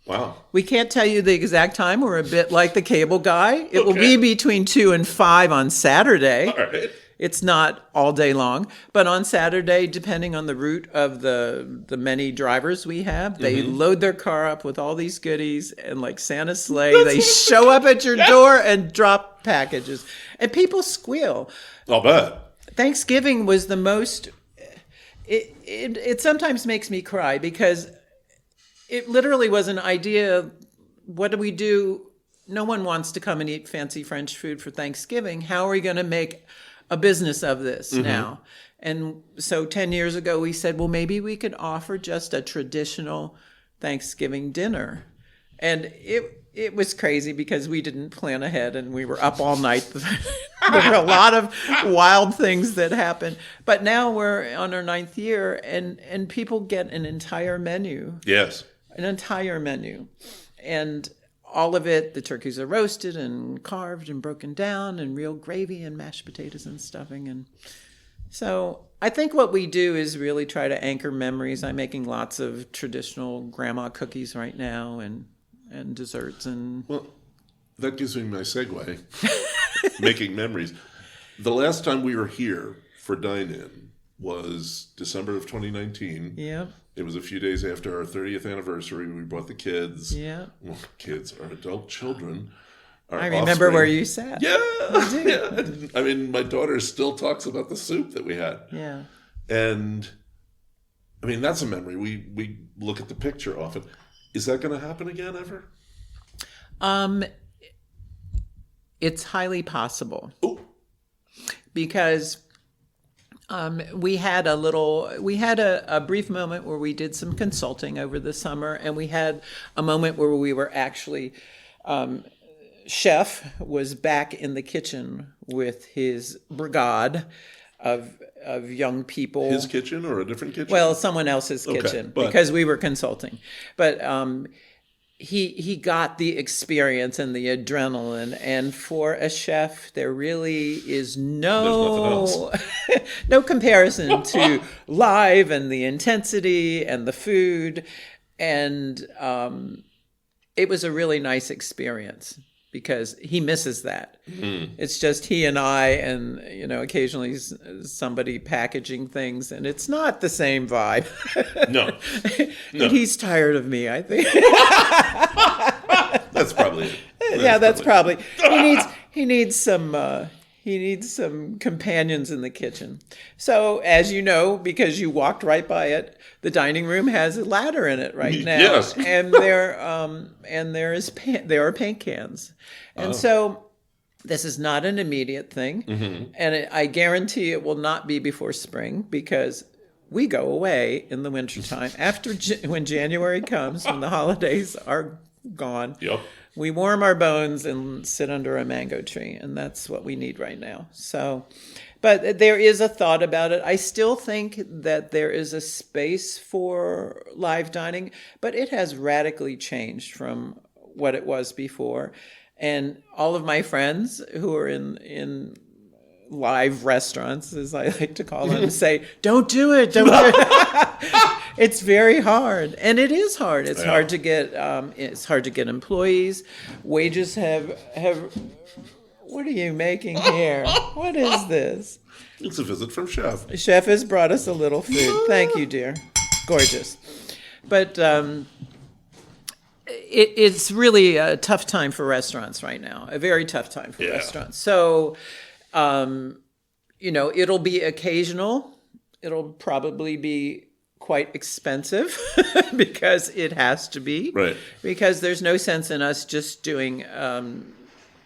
Wow. We can't tell you the exact time. We're a bit like the cable guy. It will be between 2 and 5 on Saturday. All right. It's not all day long, but on Saturday, depending on the route of the many drivers we have, they load their car up with all these goodies and like Santa's sleigh, they show up at your door and drop packages. And people squeal. I'll bet. Thanksgiving was the most, it sometimes makes me cry because it literally was an idea, what do we do? No one wants to come and eat fancy French food for Thanksgiving. How are we going to make a business of this now? And so 10 years ago, we said, well, maybe we could offer just a traditional Thanksgiving dinner. And it was crazy because we didn't plan ahead and we were up all night. There were a lot of wild things that happened. But now we're on our 9th year and people get an entire menu. Yes. An entire menu. And all of it, the turkeys are roasted and carved and broken down and real gravy and mashed potatoes and stuffing. And so I think what we do is really try to anchor memories. I'm making lots of traditional grandma cookies right now and desserts. And well, that gives me my segue. Making memories. The last time we were here for dine-in was December of 2019. Yeah. It was a few days after our 30th anniversary. We brought the kids. Yeah. Well, kids, our adult children. I remember where you sat. Yeah. Yeah. I mean, my daughter still talks about the soup that we had. Yeah. And, I mean, that's a memory. We look at the picture often. Is that going to happen again ever? It's highly possible. Oh. Because we had a brief moment where we did some consulting over the summer, and we had a moment where we were actually, Chef was back in the kitchen with his brigade of young people. His kitchen or a different kitchen? Well, someone else's kitchen, because we were consulting. But he got the experience and the adrenaline, and for a chef, there really is no comparison to live and the intensity and the food, and it was a really nice experience because he misses that. Mm. It's just he and I, and occasionally somebody packaging things, and it's not the same vibe. No. And he's tired of me, I think. That's probably it. That's probably. He needs some companions in the kitchen. So, as you know, because you walked right by it, the dining room has a ladder in it right now. Yes. And there are paint cans. And so this is not an immediate thing. Mm-hmm. And I guarantee it will not be before spring, because we go away in the wintertime. When January comes, when the holidays are gone, yep. We warm our bones and sit under a mango tree, and that's what we need right now. So, but there is a thought about it. I still think that there is a space for live dining, but it has radically changed from what it was before. And all of my friends who are in live restaurants, as I like to call them, say, don't do it. It's very hard, and it is hard. It's hard to get. It's hard to get employees. Wages have. What are you making here? What is this? It's a visit from Chef. Chef has brought us a little food. Thank you, dear. Gorgeous. But it's really a tough time for restaurants right now. A very tough time for restaurants. So, it'll be occasional. It'll probably be quite expensive because it has to be. Right. Because there's no sense in us just doing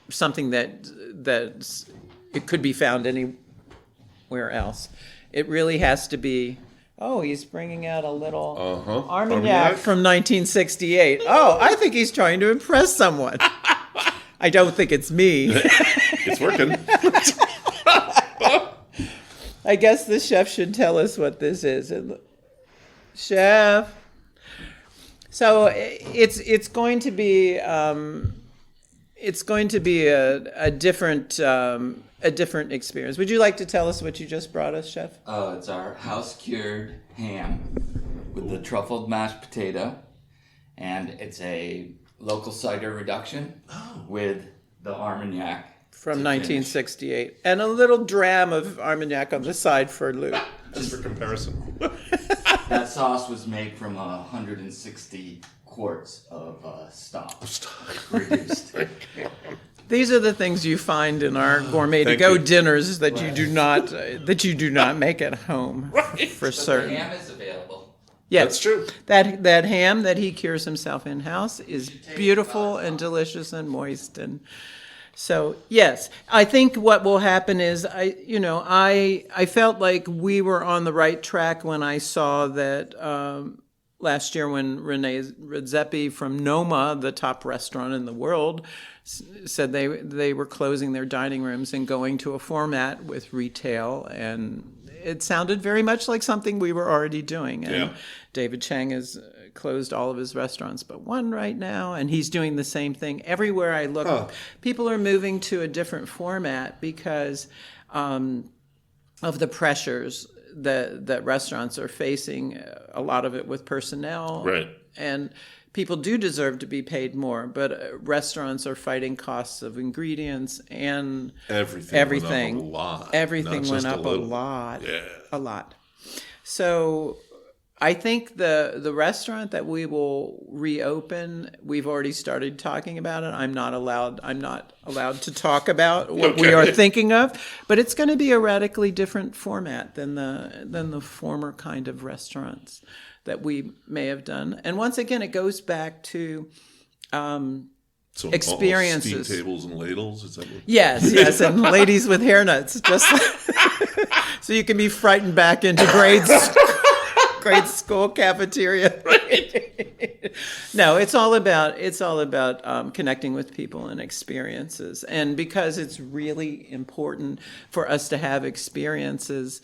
something that it could be found anywhere else. It really has to be. Oh, he's bringing out a little Armagnac from 1968. Oh, I think he's trying to impress someone. I don't think it's me. It's working. I guess the chef should tell us what this is. Chef. So it's going to be a different experience. Would you like to tell us what you just brought us, Chef? Oh, it's our house cured ham with the truffled mashed potato, and it's a local cider reduction with the Armagnac from 1968, and a little dram of Armagnac on the side for Lou. Just for comparison. That sauce was made from 160 quarts of stock reduced. These are the things you find in our gourmet to-go dinners that you do not make at home, for certain. The ham is available. Yes, that's true. That ham that he cures himself in house is beautiful and delicious and moist, and so yes, I think what will happen is I felt like we were on the right track when I saw that last year when Renee Redzepi from Noma, the top restaurant in the world, said they were closing their dining rooms and going to a format with retail, and it sounded very much like something we were already doing. And David Chang has closed all of his restaurants but one right now, and he's doing the same thing. Everywhere I look, people are moving to a different format because of the pressures that restaurants are facing, a lot of it with personnel. Right. And people do deserve to be paid more, but restaurants are fighting costs of ingredients and everything. Went up a lot. Everything went up a lot. Yeah. A lot. So I think the restaurant that we will reopen, we've already started talking about it. I'm not allowed to talk about what we are thinking of, but it's going to be a radically different format than the former kind of restaurants that we may have done. And once again, it goes back to experiences. Steam tables and ladles, is that what? Yes, and ladies with hairnets, just so you can be frightened back into grade school cafeteria. No, it's all about connecting with people and experiences, and because it's really important for us to have experiences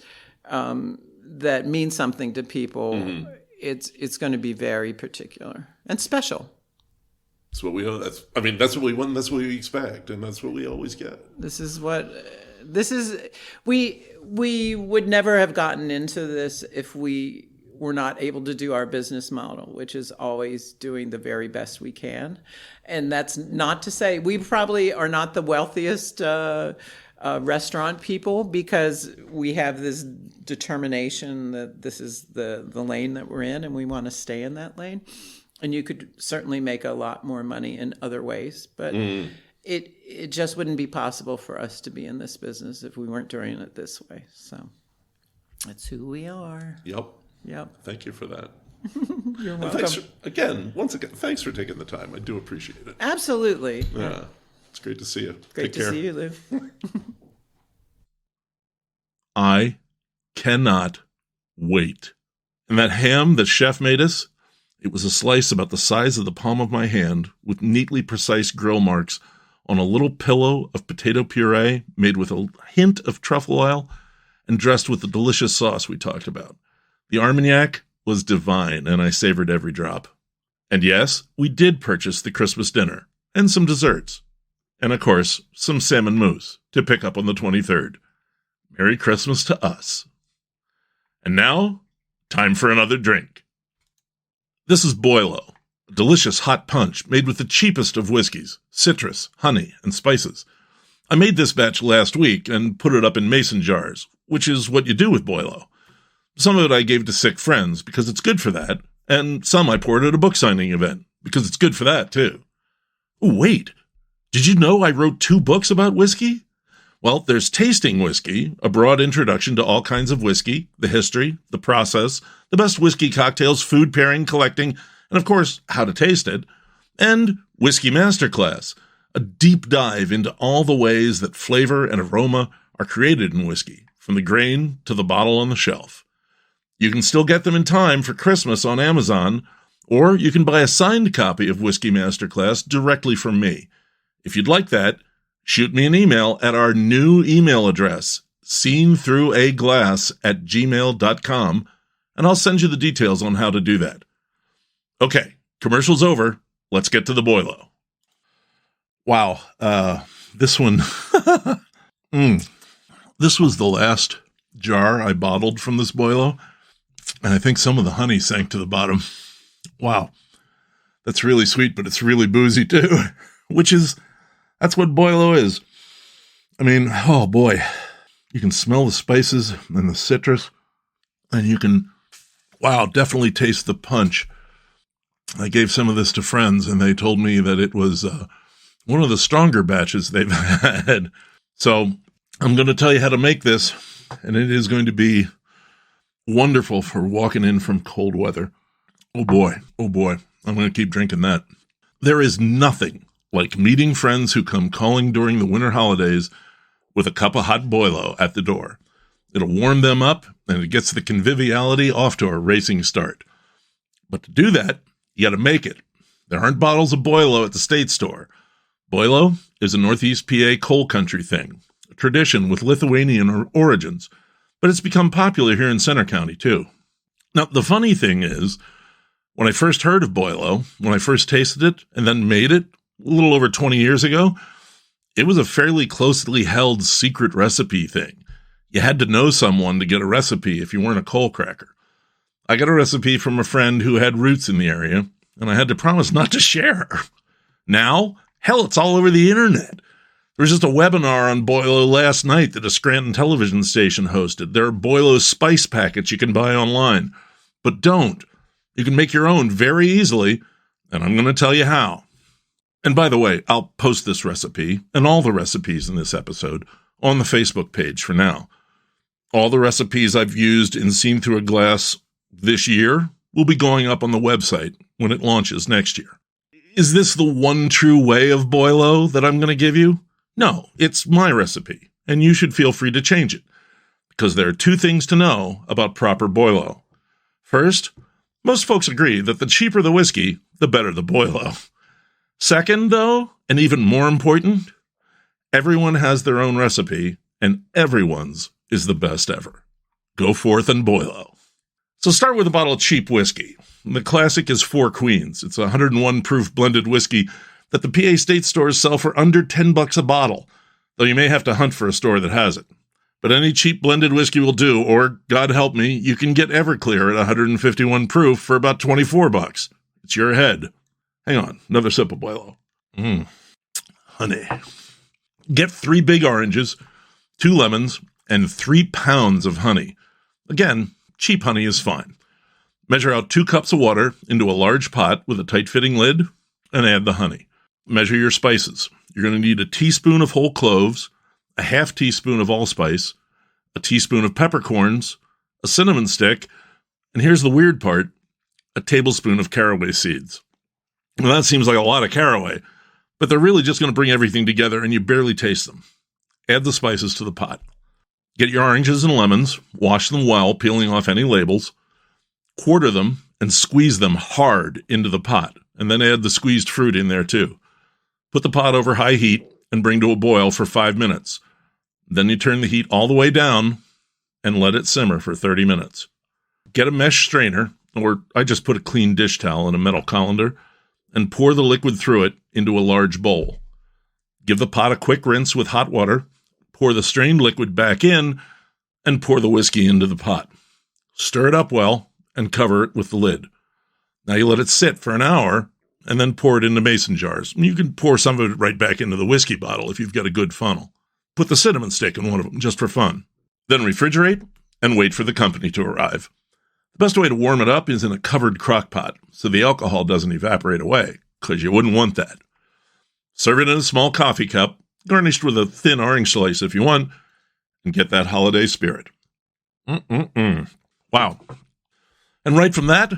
that mean something to people. Mm-hmm. It's going to be very particular and special. That's what we. That's what we want. That's what we expect, and that's what we always get. We would never have gotten into this if we were not able to do our business model, which is always doing the very best we can. And that's not to say we probably are not the wealthiest restaurant people, because we have this determination that this is the lane that we're in and we want to stay in that lane. And you could certainly make a lot more money in other ways, but it just wouldn't be possible for us to be in this business if we weren't doing it this way. So that's who we are. Yep. Thank you for that. You're welcome. Once again, thanks for taking the time. I do appreciate it. Absolutely. Yeah. It's great to see you. Great to see you, Lou. I cannot wait. And that ham that Chef made us, it was a slice about the size of the palm of my hand with neatly precise grill marks on a little pillow of potato puree made with a hint of truffle oil and dressed with the delicious sauce we talked about. The Armagnac was divine, and I savored every drop. And yes, we did purchase the Christmas dinner and some desserts. And, of course, some salmon mousse to pick up on the 23rd. Merry Christmas to us. And now, time for another drink. This is Boilo, a delicious hot punch made with the cheapest of whiskeys, citrus, honey, and spices. I made this batch last week and put it up in mason jars, which is what you do with Boilo. Some of it I gave to sick friends because it's good for that, and some I poured at a book signing event because it's good for that, too. Oh, wait. Did you know I wrote 2 books about whiskey? Well, there's Tasting Whiskey, a broad introduction to all kinds of whiskey, the history, the process, the best whiskey cocktails, food pairing, collecting, and of course, how to taste it, and Whiskey Masterclass, a deep dive into all the ways that flavor and aroma are created in whiskey, from the grain to the bottle on the shelf. You can still get them in time for Christmas on Amazon, or you can buy a signed copy of Whiskey Masterclass directly from me. If you'd like that, shoot me an email at our new email address, seenthroughaglass@gmail.com, and I'll send you the details on how to do that. Okay, commercial's over. Let's get to the Boilo. Wow, this one, this was the last jar I bottled from this Boilo, and I think some of the honey sank to the bottom. Wow, that's really sweet, but it's really boozy too, that's what Boilo is. I mean, oh boy, you can smell the spices and the citrus, and you can, definitely taste the punch. I gave some of this to friends, and they told me that it was one of the stronger batches they've had. So I'm going to tell you how to make this, and it is going to be wonderful for walking in from cold weather. Oh boy, I'm going to keep drinking that. There is nothing like meeting friends who come calling during the winter holidays with a cup of hot Boilo at the door. It'll warm them up, and it gets the conviviality off to a racing start. But to do that, you got to make it. There aren't bottles of Boilo at the state store. Boilo is a Northeast PA coal country thing, a tradition with Lithuanian origins, but it's become popular here in Center County too. Now, the funny thing is, when I first heard of Boilo, when I first tasted it and then made it a little over 20 years ago, it was a fairly closely held secret recipe thing. You had to know someone to get a recipe if you weren't a coal cracker. I got a recipe from a friend who had roots in the area, and I had to promise not to share. Now, hell, it's all over the internet. There was just a webinar on Boilo last night that a Scranton television station hosted. There are Boilo spice packets you can buy online. But don't. You can make your own very easily, and I'm going to tell you how. And by the way, I'll post this recipe and all the recipes in this episode on the Facebook page for now. All the recipes I've used in Seen Through a Glass this year will be going up on the website when it launches next year. Is this the one true way of Boilo that I'm going to give you? No, it's my recipe, and you should feel free to change it, because there are two things to know about proper Boilo. First, most folks agree that the cheaper the whiskey, the better the Boilo. Second, though, and even more important, everyone has their own recipe, and everyone's is the best ever. Go forth and Boilo. So start with a bottle of cheap whiskey. The classic is Four Queens. It's a 101 proof blended whiskey that the PA state stores sell for under $10 a bottle, though you may have to hunt for a store that has it. But any cheap blended whiskey will do, or, God help me, you can get Everclear at 151 proof for about $24. It's your head. Hang on, another sip of Boilo. Honey. Get 3 big oranges, 2 lemons, and 3 pounds of honey. Again, cheap honey is fine. Measure out 2 cups of water into a large pot with a tight-fitting lid, and add the honey. Measure your spices. You're going to need a teaspoon of whole cloves, a half teaspoon of allspice, a teaspoon of peppercorns, a cinnamon stick, and here's the weird part, a tablespoon of caraway seeds. Now that seems like a lot of caraway, but they're really just going to bring everything together and you barely taste them. Add the spices to the pot. Get your oranges and lemons, wash them well, peeling off any labels, quarter them, and squeeze them hard into the pot, and then add the squeezed fruit in there too. Put the pot over high heat and bring to a boil for 5 minutes. Then you turn the heat all the way down and let it simmer for 30 minutes. Get a mesh strainer, or I just put a clean dish towel in a metal colander, and pour the liquid through it into a large bowl. Give the pot a quick rinse with hot water, pour the strained liquid back in, and pour the whiskey into the pot. Stir it up well and cover it with the lid. Now you let it sit for an hour and then pour it into mason jars. You can pour some of it right back into the whiskey bottle if you've got a good funnel. Put the cinnamon stick in one of them just for fun. Then refrigerate and wait for the company to arrive. The best way to warm it up is in a covered crock pot so the alcohol doesn't evaporate away, because you wouldn't want that. Serve it in a small coffee cup, garnished with a thin orange slice if you want, and get that holiday spirit. Wow. And right from that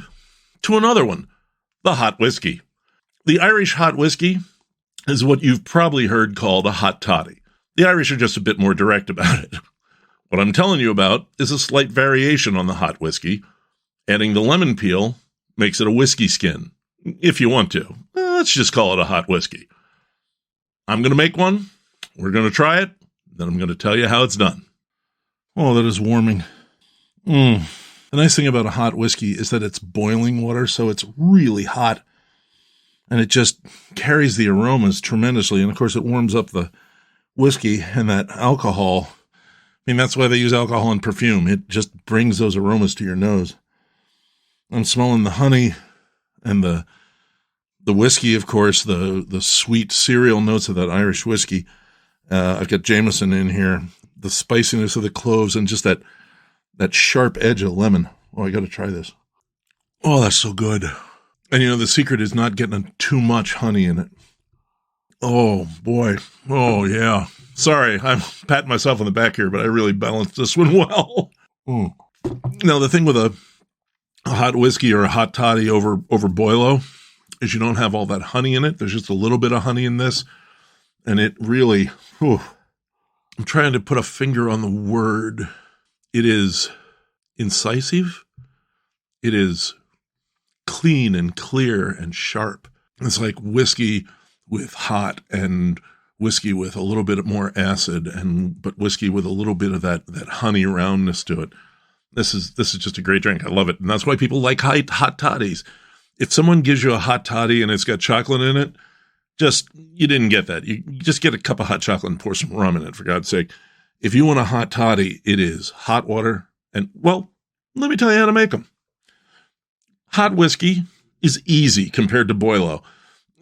to another one, the hot whiskey. The Irish hot whiskey is what you've probably heard called a hot toddy. The Irish are just a bit more direct about it. What I'm telling you about is a slight variation on the hot whiskey. Adding the lemon peel makes it a whiskey skin, if you want to. Let's just call it a hot whiskey. I'm going to make one. We're going to try it. Then I'm going to tell you how it's done. Oh, that is warming. The nice thing about a hot whiskey is that it's boiling water, so it's really hot. And it just carries the aromas tremendously. And, of course, it warms up the whiskey and that alcohol. I mean, that's why they use alcohol in perfume. It just brings those aromas to your nose. I'm smelling the honey and the whiskey, of course, the sweet cereal notes of that Irish whiskey. I've got Jameson in here, the spiciness of the cloves, and just that sharp edge of lemon. Oh, I got to try this. Oh, that's so good. And, the secret is not getting too much honey in it. Oh, boy. Oh, yeah. Sorry, I'm patting myself on the back here, but I really balanced this one well. Now, the thing with a hot whiskey or a hot toddy over Boilo is you don't have all that honey in it. There's just a little bit of honey in this. And it really, I'm trying to put a finger on the word. It is incisive. It is clean and clear and sharp. It's like whiskey with hot and whiskey with a little bit more acid, but whiskey with a little bit of that honey roundness to it. This is just a great drink. I love it. And that's why people like hot toddies. If someone gives you a hot toddy and it's got chocolate in it, you didn't get that. You just get a cup of hot chocolate and pour some rum in it, for God's sake. If you want a hot toddy, it is hot water. And, well, let me tell you how to make them. Hot whiskey is easy compared to Boilo.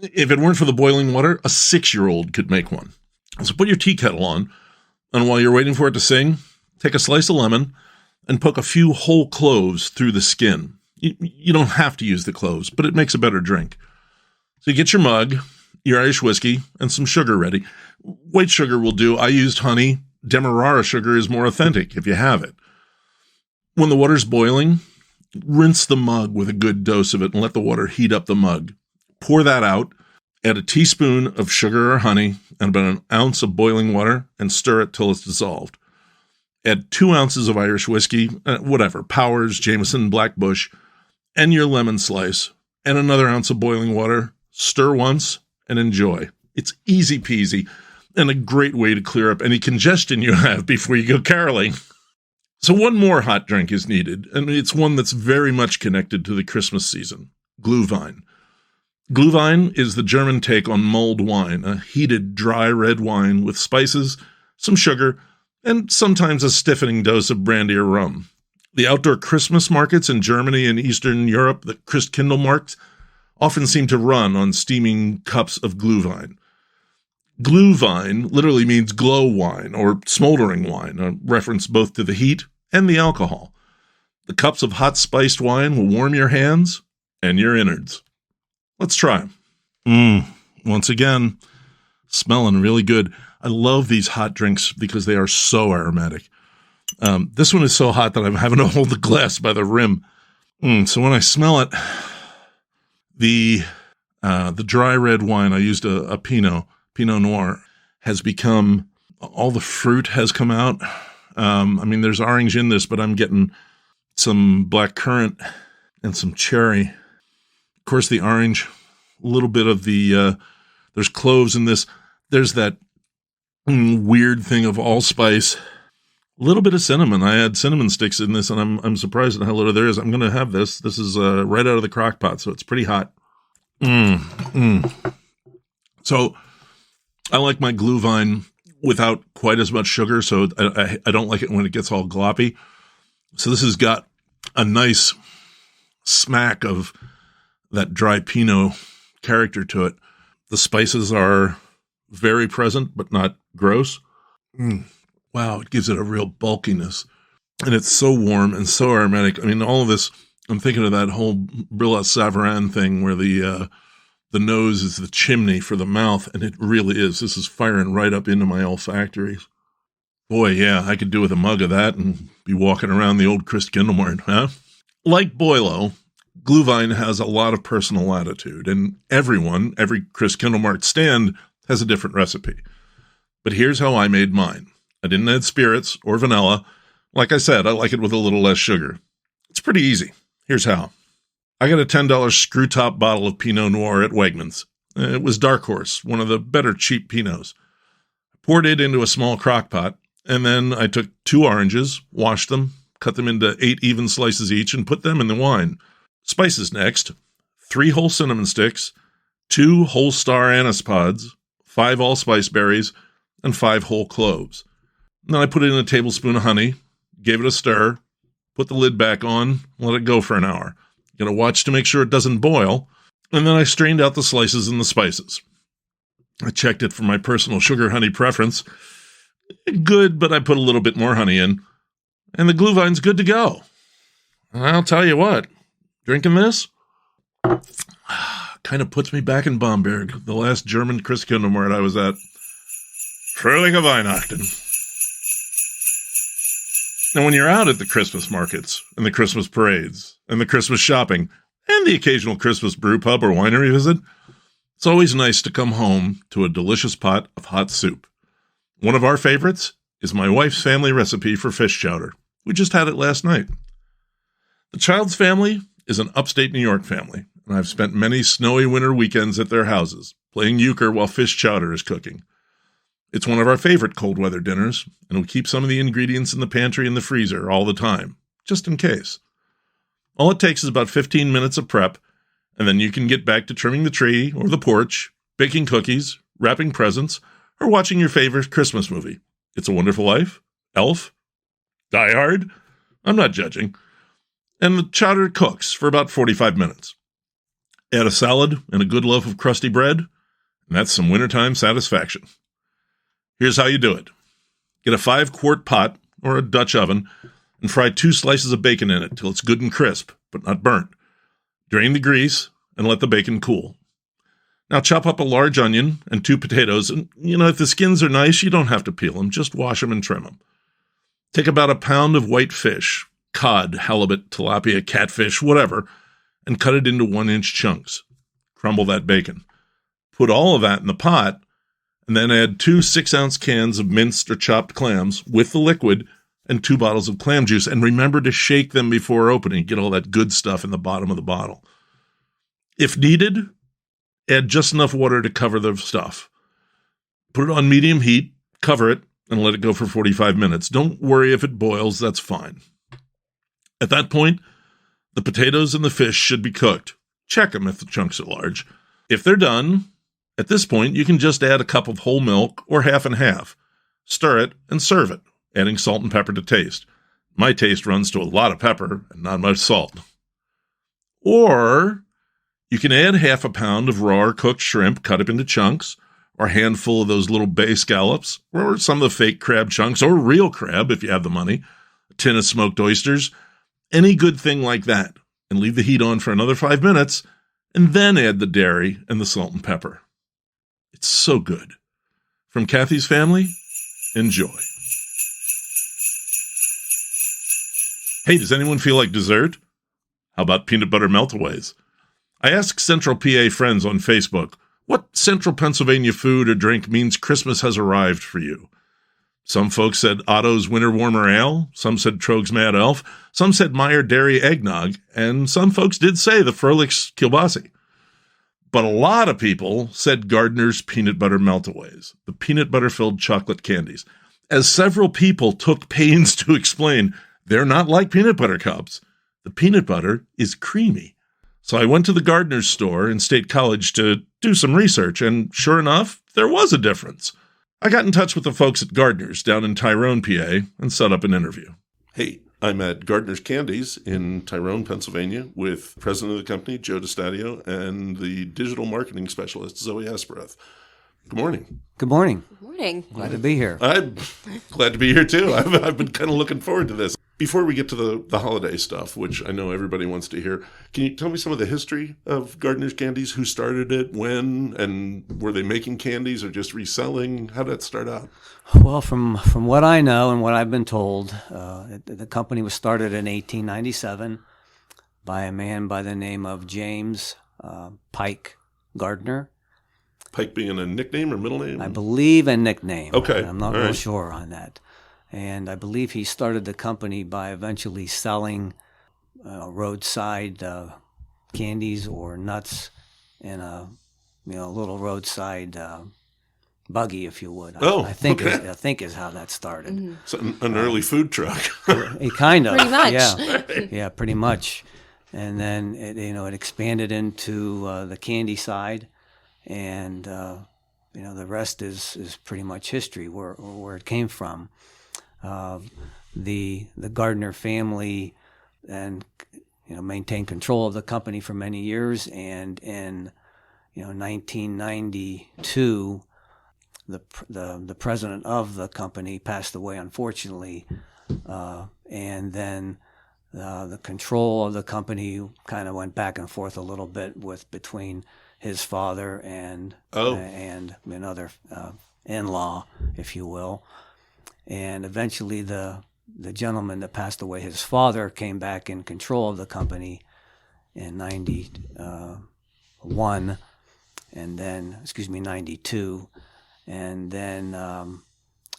If it weren't for the boiling water, a 6-year-old could make one. So put your tea kettle on, and while you're waiting for it to sing, take a slice of lemon and poke a few whole cloves through the skin. You don't have to use the cloves, but it makes a better drink. So you get your mug, your Irish whiskey, and some sugar ready. White sugar will do. I used honey. Demerara sugar is more authentic if you have it. When the water's boiling, rinse the mug with a good dose of it and let the water heat up the mug. Pour that out, add a teaspoon of sugar or honey and about an ounce of boiling water and stir it till it's dissolved. Add 2 ounces of Irish whiskey, whatever, Powers, Jameson, Black Bush, and your lemon slice, and another ounce of boiling water. Stir once and enjoy. It's easy peasy and a great way to clear up any congestion you have before you go caroling. So one more hot drink is needed, and it's one that's very much connected to the Christmas season, Glühwein. Glühwein is the German take on mulled wine, a heated, dry red wine with spices, some sugar, and sometimes a stiffening dose of brandy or rum. The outdoor Christmas markets in Germany and Eastern Europe, the Christkindlmarkt, often seem to run on steaming cups of Glühwein. Glühwein literally means glow wine or smoldering wine, a reference both to the heat and the alcohol. The cups of hot spiced wine will warm your hands and your innards. Let's try them. Once again, smelling really good. I love these hot drinks because they are so aromatic. This one is so hot that I'm having to hold the glass by the rim. So when I smell it, the dry red wine, I used a Pinot Noir, has become, all the fruit has come out. There's orange in this, but I'm getting some black currant and some cherry. Of course, the orange, a little bit of there's cloves in this. There's that weird thing of allspice. A little bit of cinnamon. I had cinnamon sticks in this, and I'm surprised at how little there is. I'm going to have this. This is right out of the crock pot, so it's pretty hot. So I like my Glühwein without quite as much sugar, so I don't like it when it gets all gloppy. So this has got a nice smack of that dry Pinot character to it. The spices are very present, but not gross. Wow, it gives it a real bulkiness. And it's so warm and so aromatic. All of this, I'm thinking of that whole Brillat Savarin thing where the nose is the chimney for the mouth, and it really is. This is firing right up into my olfactories. Boy, yeah, I could do with a mug of that and be walking around the old Christkindlmarkt, huh? Like Boilo, Glühwein has a lot of personal latitude, and every Christkindlmarkt stand has a different recipe. But here's how I made mine. I didn't add spirits or vanilla. Like I said, I like it with a little less sugar. It's pretty easy. Here's how. I got a $10 screw-top bottle of Pinot Noir at Wegmans. It was Dark Horse, one of the better cheap Pinots. I poured it into a small crock pot, and then I took 2 oranges, washed them, cut them into 8 even slices each, and put them in the wine. Spices next. 3 whole cinnamon sticks, 2 whole star anise pods, 5 allspice berries, and 5 whole cloves. And then I put it in a tablespoon of honey, gave it a stir, put the lid back on, let it go for an hour. Got to watch to make sure it doesn't boil, and then I strained out the slices and the spices. I checked it for my personal sugar-honey preference. Good, but I put a little bit more honey in, and the Glühwein's good to go. And I'll tell you what, drinking this kind of puts me back in Bamberg, the last German Christkindlmarkt I was at. Fröhliche Weihnachten. Now, when you're out at the Christmas markets and the Christmas parades and the Christmas shopping and the occasional Christmas brew pub or winery visit, it's always nice to come home to a delicious pot of hot soup. One of our favorites is my wife's family recipe for fish chowder. We just had it last night. The Child's family is an upstate New York family, and I've spent many snowy winter weekends at their houses, playing euchre while fish chowder is cooking. It's one of our favorite cold weather dinners, and we keep some of the ingredients in the pantry and the freezer all the time, just in case. All it takes is about 15 minutes of prep, and then you can get back to trimming the tree or the porch, baking cookies, wrapping presents, or watching your favorite Christmas movie. It's a Wonderful Life, Elf, Die Hard. I'm not judging. And the chowder cooks for about 45 minutes. Add a salad and a good loaf of crusty bread, and that's some wintertime satisfaction. Here's how you do it. Get a 5-quart pot or a Dutch oven and fry 2 slices of bacon in it till it's good and crisp, but not burnt. Drain the grease and let the bacon cool. Now chop up a large onion and 2 potatoes, and if the skins are nice, you don't have to peel them, just wash them and trim them. Take about a pound of white fish, cod, halibut, tilapia, catfish, whatever, and cut it into 1-inch chunks. Crumble that bacon. Put all of that in the pot, and then add 2 6-ounce cans of minced or chopped clams with the liquid and 2 bottles of clam juice, and remember to shake them before opening. Get all that good stuff in the bottom of the bottle. If needed, add just enough water to cover the stuff. Put it on medium heat, cover it, and let it go for 45 minutes. Don't worry if it boils, that's fine. At that point, the potatoes and the fish should be cooked. Check them if the chunks are large. If they're done, at this point, you can just add a cup of whole milk or half and half. Stir it and serve it, adding salt and pepper to taste. My taste runs to a lot of pepper and not much salt. Or you can add half a pound of raw or cooked shrimp, cut up into chunks, or a handful of those little bay scallops, or some of the fake crab chunks, or real crab if you have the money, a tin of smoked oysters, any good thing like that, and leave the heat on for another 5 minutes, and then add the dairy and the salt and pepper. It's so good. From Kathy's family, enjoy. Hey, does anyone feel like dessert? How about peanut butter meltaways? I asked Central PA friends on Facebook, what Central Pennsylvania food or drink means Christmas has arrived for you? Some folks said Otto's Winter Warmer Ale, some said Troeg's Mad Elf, some said Meyer Dairy Eggnog, and some folks did say the Fröhlich's Kielbasi. But a lot of people said Gardner's Peanut Butter Meltaways, the peanut butter-filled chocolate candies, as several people took pains to explain they're not like peanut butter cups. The peanut butter is creamy. So I went to the Gardner's store in State College to do some research, and sure enough, there was a difference. I got in touch with the folks at Gardner's down in Tyrone, PA, and set up an interview. Hey, I'm at Gardners Candies in Tyrone, Pennsylvania, with president of the company, Joe DiStadio, and the digital marketing specialist, Zoe Aspereth. Good morning. Good morning. Good morning. Glad to be here. I'm glad to be here, too. I've been kind of looking forward to this. Before we get to the holiday stuff, which I know everybody wants to hear, can you tell me some of the history of Gardners Candies? Who started it, when, and were they making candies or just reselling? How did that start out? Well, from what I know and what I've been told, the company was started in 1897 by a man by the name of James Pike Gardner. Pike being a nickname or middle name? I believe a nickname. Okay. I'm not All real right. sure on that. And I believe he started the company by eventually selling roadside candies or nuts in a little roadside buggy, if you would. Oh, I think okay. I think is how that started. Mm-hmm. So an early food truck. Kind of, Pretty much. yeah, pretty much. And then it expanded into the candy side, and the rest is pretty much history where it came from. The Gardner family and maintained control of the company for many years, and in 1992 the president of the company passed away, unfortunately, and then the control of the company kind of went back and forth a little bit between his father and another in-law, if you will. And eventually the gentleman that passed away, his father, came back in control of the company in 92, and then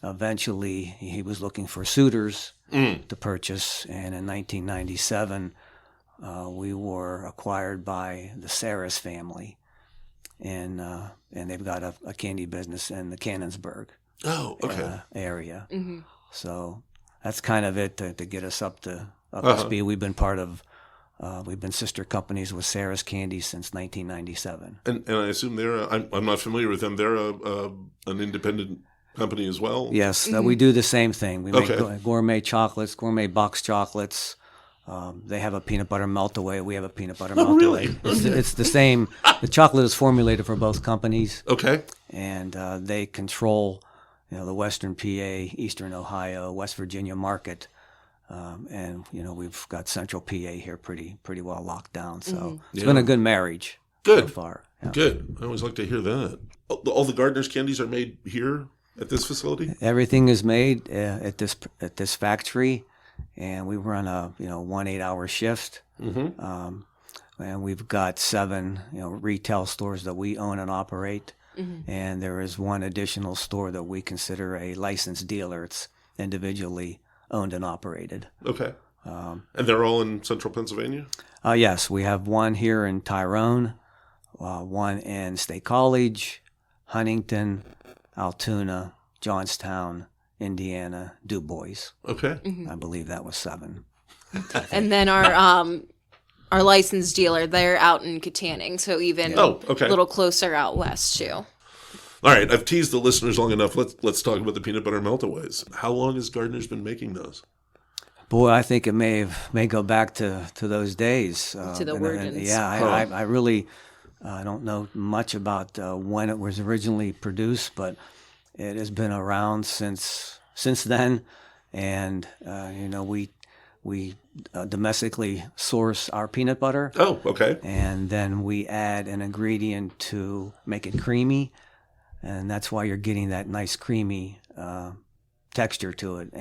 eventually he was looking for suitors to purchase, and in 1997 we were acquired by the Saris family, and they've got a candy business in the Cannonsburg area. Mm-hmm. So that's kind of it to get us up to speed. We've been we've been sister companies with Sarah's Candies since 1997. And I assume I'm not familiar with them. They're an independent company as well? Yes, we do the same thing. We make gourmet chocolates, gourmet box chocolates. They have a peanut butter melt-away. We have a peanut butter melt-away. Really? It's the same. The chocolate is formulated for both companies. Okay. And they control the Western PA, Eastern Ohio, West Virginia market. And we've got Central PA here pretty well locked down. So it's been a good marriage so far. Yeah. Good. I always like to hear that. All the Gardners Candies are made here at this facility? Everything is made at this factory, and we run a 1 8-hour shift. Mm-hmm. And we've got 7 retail stores that we own and operate. Mm-hmm. And there is one additional store that we consider a licensed dealer. It's individually owned and operated. Okay. And they're all in central Pennsylvania? Yes, we have one here in Tyrone, one in State College, Huntington, Altoona, Johnstown, Indiana, Du Bois. Okay. Mm-hmm. I believe that was 7. And then our licensed dealer, they're out in Katanning, so even a little closer out west too. All right, I've teased the listeners long enough. Let's talk about the peanut butter meltaways. How long has Gardner's been making those? Boy, I think it may go back to those days. To the origins. I really don't know much about when it was originally produced, but it has been around since then. And we domestically source our peanut butter. Oh, okay. And then we add an ingredient to make it creamy. And that's why you're getting that nice creamy texture to it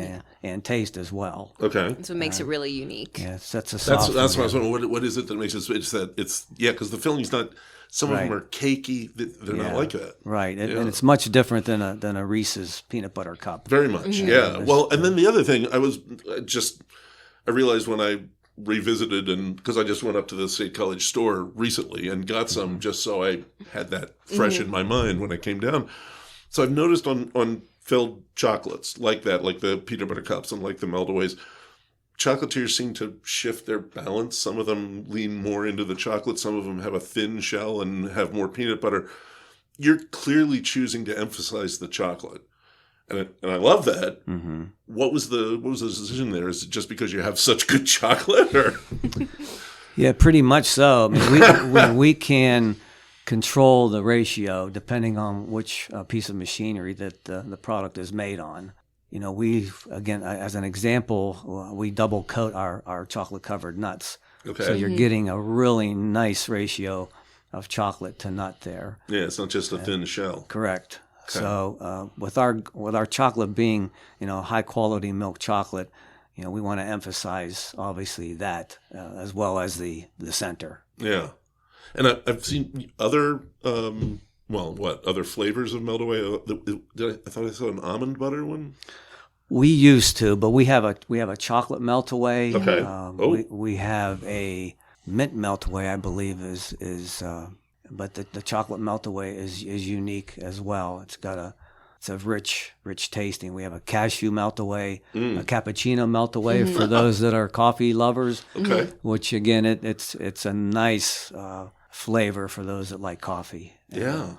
and taste as well. Okay. So it makes it really unique. Yeah, that's what I was wondering. What is it that makes it? It's because the filling's not. Some of them are cakey. They're not like that. Right, and it's much different than a Reese's peanut butter cup. Very much. Mm-hmm. Yeah. Well, and then the other thing I realized when I revisited, and because I just went up to the State College store recently and got some just so I had that fresh in my mind when I came down. So I've noticed on filled chocolates like that, like the peanut butter cups and like the meltaways, chocolatiers seem to shift their balance. Some of them lean more into the chocolate. Some of them have a thin shell and have more peanut butter. You're clearly choosing to emphasize the chocolate. And I love that. Mm-hmm. What was the decision there? Is it just because you have such good chocolate, or? Yeah, pretty much so. I mean, we can control the ratio depending on which piece of machinery that the product is made on. Again, as an example, we double coat our chocolate covered nuts. Okay. So you're getting a really nice ratio of chocolate to nut there. Yeah, it's not just a thin shell. Correct. Okay. So with our chocolate being high quality milk chocolate, we want to emphasize obviously that as well as the center. Yeah, and I've seen other other flavors of meltaway. I thought I saw an almond butter one. We used to, but we have a chocolate meltaway. Okay. We have a mint meltaway, I believe is. But the chocolate meltaway is unique as well. It's a rich tasting. We have a cashew meltaway, a cappuccino meltaway for those that are coffee lovers. Okay. Which again, it's a nice flavor for those that like coffee. Yeah.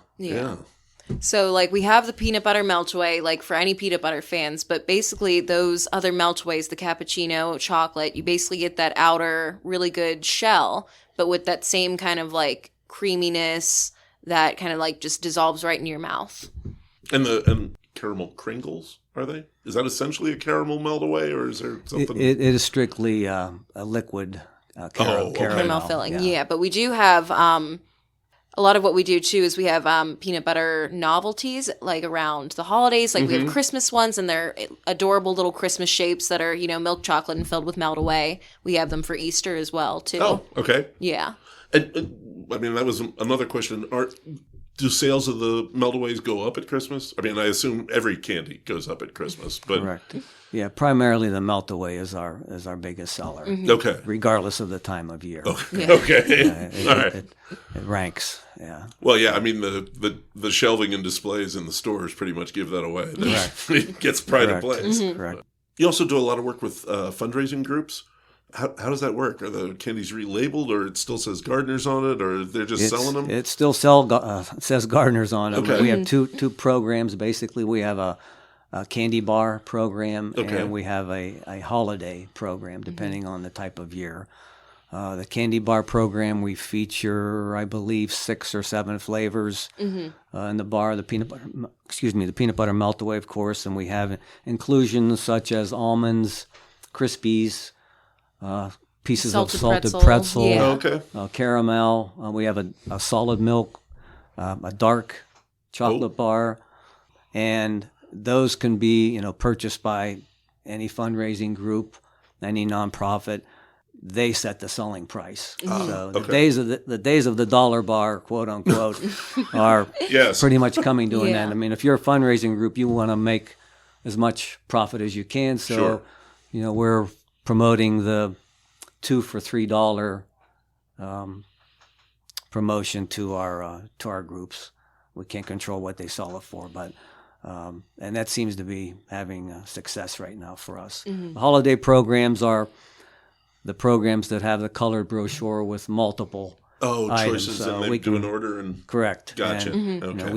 So we have the peanut butter meltaway, for any peanut butter fans, but basically those other meltaways, the cappuccino, chocolate, you basically get that outer really good shell, but with that same kind of creaminess that kind of just dissolves right in your mouth. And caramel Kringles, are they? Is that essentially a caramel meltaway, or is there something? It is strictly a liquid caramel filling. Yeah, but we do have a lot of what we do too is we have peanut butter novelties around the holidays. We have Christmas ones, and they're adorable little Christmas shapes that are milk chocolate and filled with meltaway. We have them for Easter as well too. Oh, okay. Yeah. And, that was another question. Do sales of the meltaways go up at Christmas? I mean, I assume every candy goes up at Christmas, but Correct. Yeah, primarily the meltaway is our biggest seller. okay. Regardless of the time of year. Okay. All right. It ranks. Yeah. Well, yeah, I mean, the shelving and displays in the stores pretty much give that away. It gets pride of place. Correct. You also do a lot of work with fundraising groups. How does that work? Are the candies relabeled, or it still says Gardners on it, or they're just selling them? It still says Gardners on it. Okay. We have two programs. Basically, we have a candy bar program, and we have a holiday program, depending on the type of year. The candy bar program, we feature, I believe, 6 or 7 flavors in the bar. The peanut butter meltaway, of course, and we have inclusions such as almonds, Crispies, pieces of salted pretzel, caramel. We have a solid milk, a dark chocolate bar, and those can be purchased by any fundraising group, any nonprofit. They set the selling price. So the days of the dollar bar, quote unquote, are pretty much coming to an end. I mean, if you're a fundraising group, you want to make as much profit as you can. So, we're promoting the 2 for $3 promotion to our groups. We can't control what they sell it for, but and that seems to be having success right now for us. The holiday programs are the programs that have the colored brochure with multiple items. Choices, and they do an order and correct. Gotcha. And, Okay.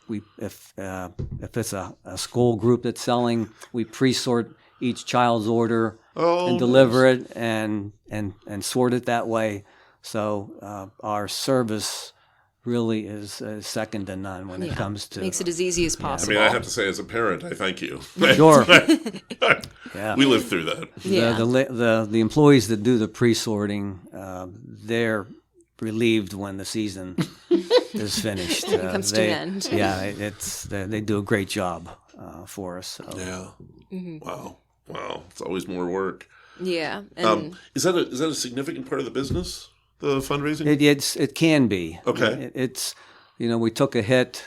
We if it's a school group that's selling, we pre-sort each child's order and deliver it and sort it that way. So our service really is second to none when it comes to makes it as easy as I possible. mean, I have to say, as a parent, I thank you. Sure. We lived through that. The employees that do the pre-sorting, they're relieved when the season is finished. It comes to an end. Yeah, they do a great job for us. So. Yeah. Wow. It's always more work. Yeah. And Is that a significant part of the business? The fundraising? It can be. Okay. It's we took a hit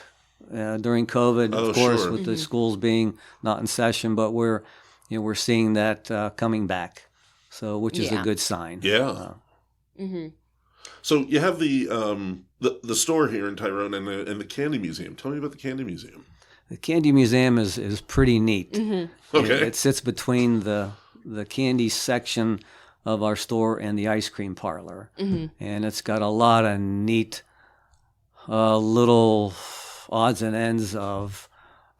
during COVID, of course, with the schools being not in session, but we're seeing that coming back, so which is a good sign. Yeah. So you have the store here in Tyrone and the Candy Museum. Tell me about the Candy Museum. The Candy Museum is pretty neat. Okay. It sits between the candy section of our store and the ice cream parlor, and it's got a lot of neat little odds and ends of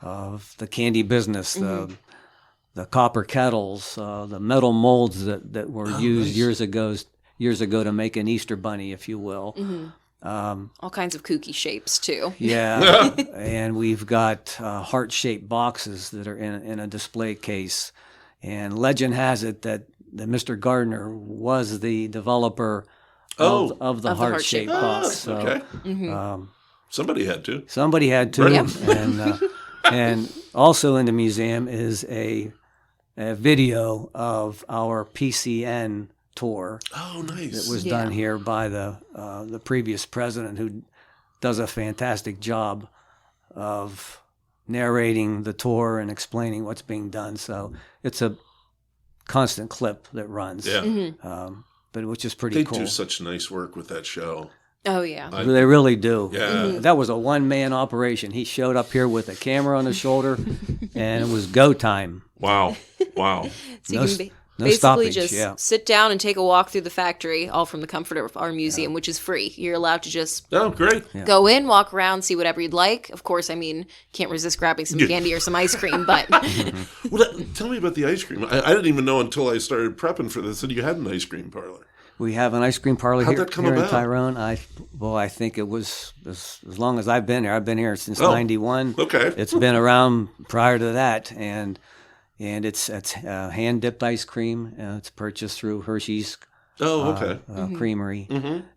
the candy business. The copper kettles, the metal molds that were used years ago to make an Easter bunny, if you will. all kinds of kooky shapes too. Yeah, and we've got heart-shaped boxes that are in a display case. And legend has it that Mr. Gardner was the developer of the heart-shaped box. So, okay. Somebody had to. Somebody had to. Right. And also in the museum is a video of our PCN tour. Oh, nice. That was done here by the previous president, who does a fantastic job of narrating the tour and explaining what's being done. So it's a constant clip that runs. Yeah. But which is pretty cool. They do such nice work with that show. Oh, yeah. They really do. Yeah. That was a one-man operation. He showed up here with a camera on his shoulder, and it was go time. Wow. Wow. So you can basically stoppage, just sit down and take a walk through the factory, all from the comfort of our museum, which is free. You're allowed to just great. go in, walk around, see whatever you'd like. Of course, I mean, can't resist grabbing some candy or some ice cream, but... Well, tell me about the ice cream. I didn't even know until I started prepping for this that you had an ice cream parlor. We have an ice cream parlor How'd here, that come here in about? Tyrone. I think it was as long as I've been here. I've been here since '91. Okay. It's been around prior to that, and it's hand dipped ice cream. It's purchased through Hershey's Creamery,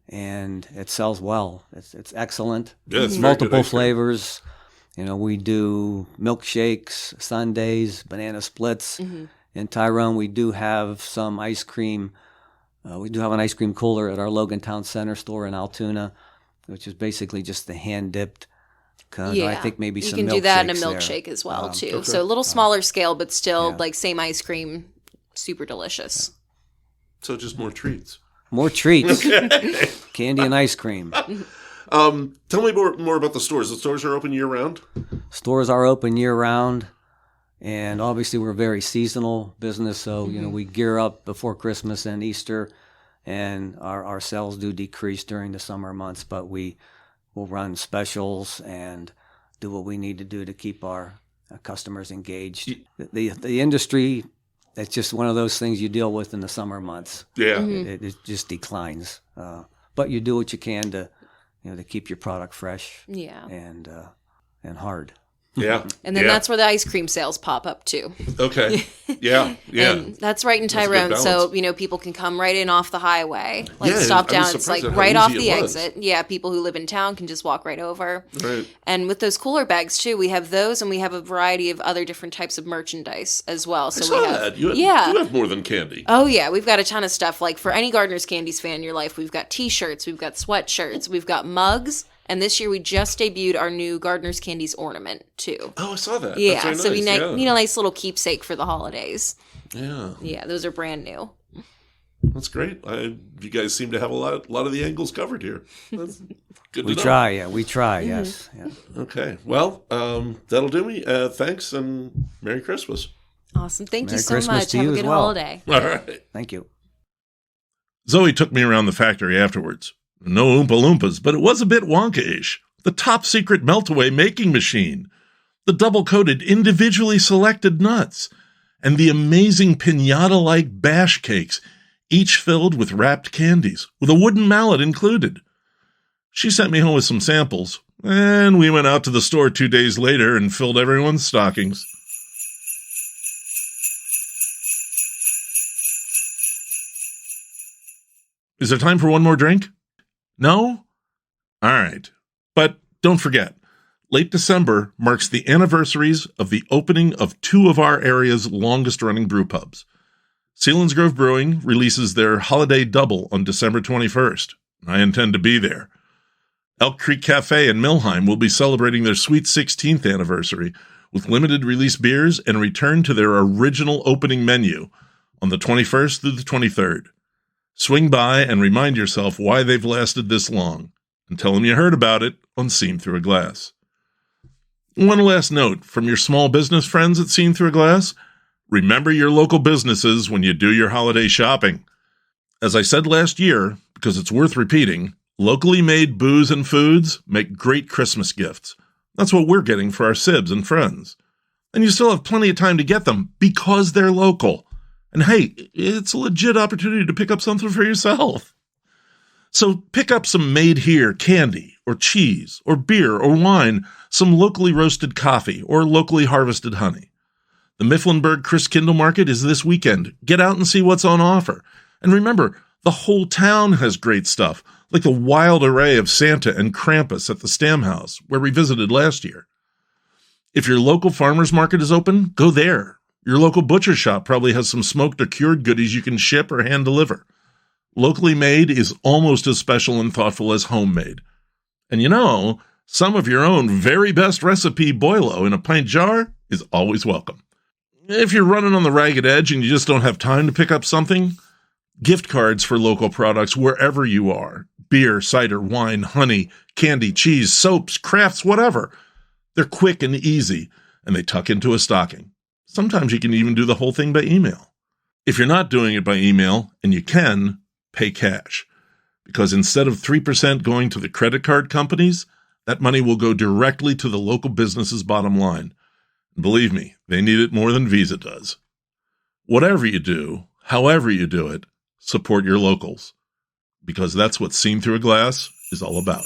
and it sells well. It's excellent. Yeah, it's very good multiple ice cream. flavors. We do milkshakes, sundaes, banana splits. In Tyrone, we do have some ice cream. We do have an ice cream cooler at our Logan Town Center store in Altoona, which is basically just the hand-dipped. Yeah, I think maybe some you can do that in a milkshakes milkshake there. as well too. So a little smaller scale, but still like same ice cream, super delicious. So just more treats. More treats, candy and ice cream. Tell me more about the stores. The stores are open year-round? Stores are open year-round, and obviously we're a very seasonal business, so we gear up before Christmas and Easter, and our sales do decrease during the summer months, but we'll run specials and do what we need to do to keep our customers engaged. The industry, it's just one of those things you deal with in the summer months. Yeah. It just declines, but you do what you can to keep your product fresh. Yeah. And hard. Yeah. And then that's where the ice cream sales pop up too. Okay. Yeah. Yeah. And that's right in That's a good Tyrone. balance. So, people can come right in off the highway. Yeah, Stop I was down. It's surprised like at how right off easy the it was. exit. Yeah, people who live in town can just walk right over. Right. And with those cooler bags too, we have those and we have a variety of other different types of merchandise as well. So I saw we have that. You have more than candy. Oh yeah, we've got a ton of stuff. Like for any Gardners Candies fan in your life, we've got t-shirts, we've got sweatshirts, we've got mugs. And this year we just debuted our new Gardners Candies ornament too. Oh, I saw that. Yeah, That's very so we nice. need a nice little keepsake for the holidays. Yeah. Yeah, those are brand new. That's great. You guys seem to have a lot of the angles covered here. That's good to We know. try, yes. Yeah. Okay. Well, that'll do me. Thanks and Merry Christmas. Awesome. Thank you Merry so Christmas much. to Have you a as good well. holiday. All right. Thank you. Zoe took me around the factory afterwards. No Oompa Loompas, but it was a bit wonka-ish. The top secret meltaway making machine, the double-coated individually selected nuts, and the amazing piñata-like bash cakes, each filled with wrapped candies, with a wooden mallet included. She sent me home with some samples, and we went out to the store 2 days later and filled everyone's stockings. Is there time for one more drink? No? All right. But don't forget, late December marks the anniversaries of the opening of two of our area's longest-running brew pubs. Selinsgrove Brewing releases their holiday double on December 21st. I intend to be there. Elk Creek Cafe in Millheim will be celebrating their sweet 16th anniversary with limited release beers and return to their original opening menu on the 21st through the 23rd. Swing by and remind yourself why they've lasted this long, and tell them you heard about it on Seen Through a Glass. One last note from your small business friends at Seen Through a Glass: remember your local businesses when you do your holiday shopping. As I said last year, because it's worth repeating, locally made booze and foods make great Christmas gifts. That's what we're getting for our sibs and friends. And you still have plenty of time to get them because they're local. And hey, it's a legit opportunity to pick up something for yourself. So pick up some made here candy or cheese or beer or wine, some locally roasted coffee or locally harvested honey. The Mifflinburg Christkindl Market is this weekend. Get out and see what's on offer. And remember, the whole town has great stuff, like the wild array of Santa and Krampus at the Stam House, where we visited last year. If your local farmer's market is open, go there. Your local butcher shop probably has some smoked or cured goodies you can ship or hand deliver. Locally made is almost as special and thoughtful as homemade. And some of your own very best recipe Boilo in a pint jar is always welcome. If you're running on the ragged edge and you just don't have time to pick up something, gift cards for local products wherever you are. Beer, cider, wine, honey, candy, cheese, soaps, crafts, whatever. They're quick and easy, and they tuck into a stocking. Sometimes you can even do the whole thing by email. If you're not doing it by email, and you can, pay cash. Because instead of 3% going to the credit card companies, that money will go directly to the local business's bottom line. And believe me, they need it more than Visa does. Whatever you do, however you do it, support your locals. Because that's what Seen Through a Glass is all about.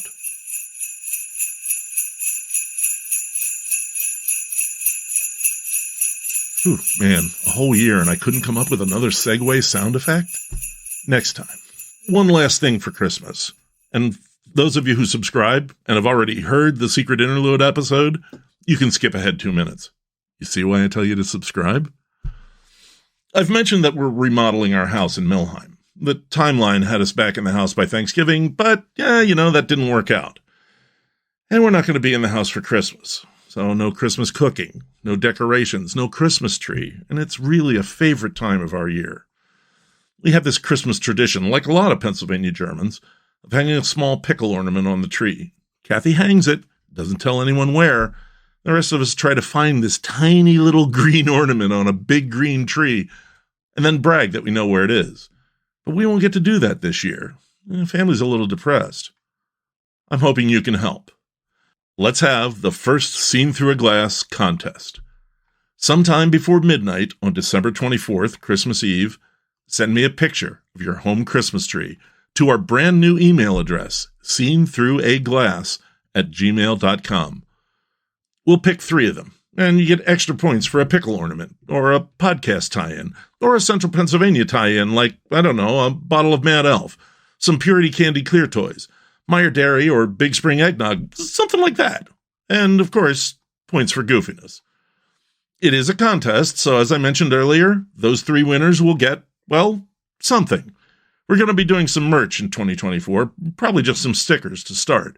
Whew, man, a whole year and I couldn't come up with another segue sound effect? Next time. One last thing for Christmas. And those of you who subscribe and have already heard the Secret Interlude episode, you can skip ahead 2 minutes. You see why I tell you to subscribe? I've mentioned that we're remodeling our house in Millheim. The timeline had us back in the house by Thanksgiving, but, that didn't work out. And we're not going to be in the house for Christmas. So no Christmas cooking, no decorations, no Christmas tree, and it's really a favorite time of our year. We have this Christmas tradition, like a lot of Pennsylvania Germans, of hanging a small pickle ornament on the tree. Kathy hangs it, doesn't tell anyone where. The rest of us try to find this tiny little green ornament on a big green tree, and then brag that we know where it is. But we won't get to do that this year. The family's a little depressed. I'm hoping you can help. Let's have the first Seen Through a Glass contest. Sometime before midnight on December 24th, Christmas Eve, send me a picture of your home Christmas tree to our brand new email address, seenthroughaglass@gmail.com. We'll pick 3 of them, and you get extra points for a pickle ornament, or a podcast tie-in, or a Central Pennsylvania tie-in like, a bottle of Mad Elf, some Purity Candy Clear Toys, Meyer Dairy or Big Spring Eggnog, something like that. And, of course, points for goofiness. It is a contest, so as I mentioned earlier, those 3 winners will get, something. We're going to be doing some merch in 2024, probably just some stickers to start.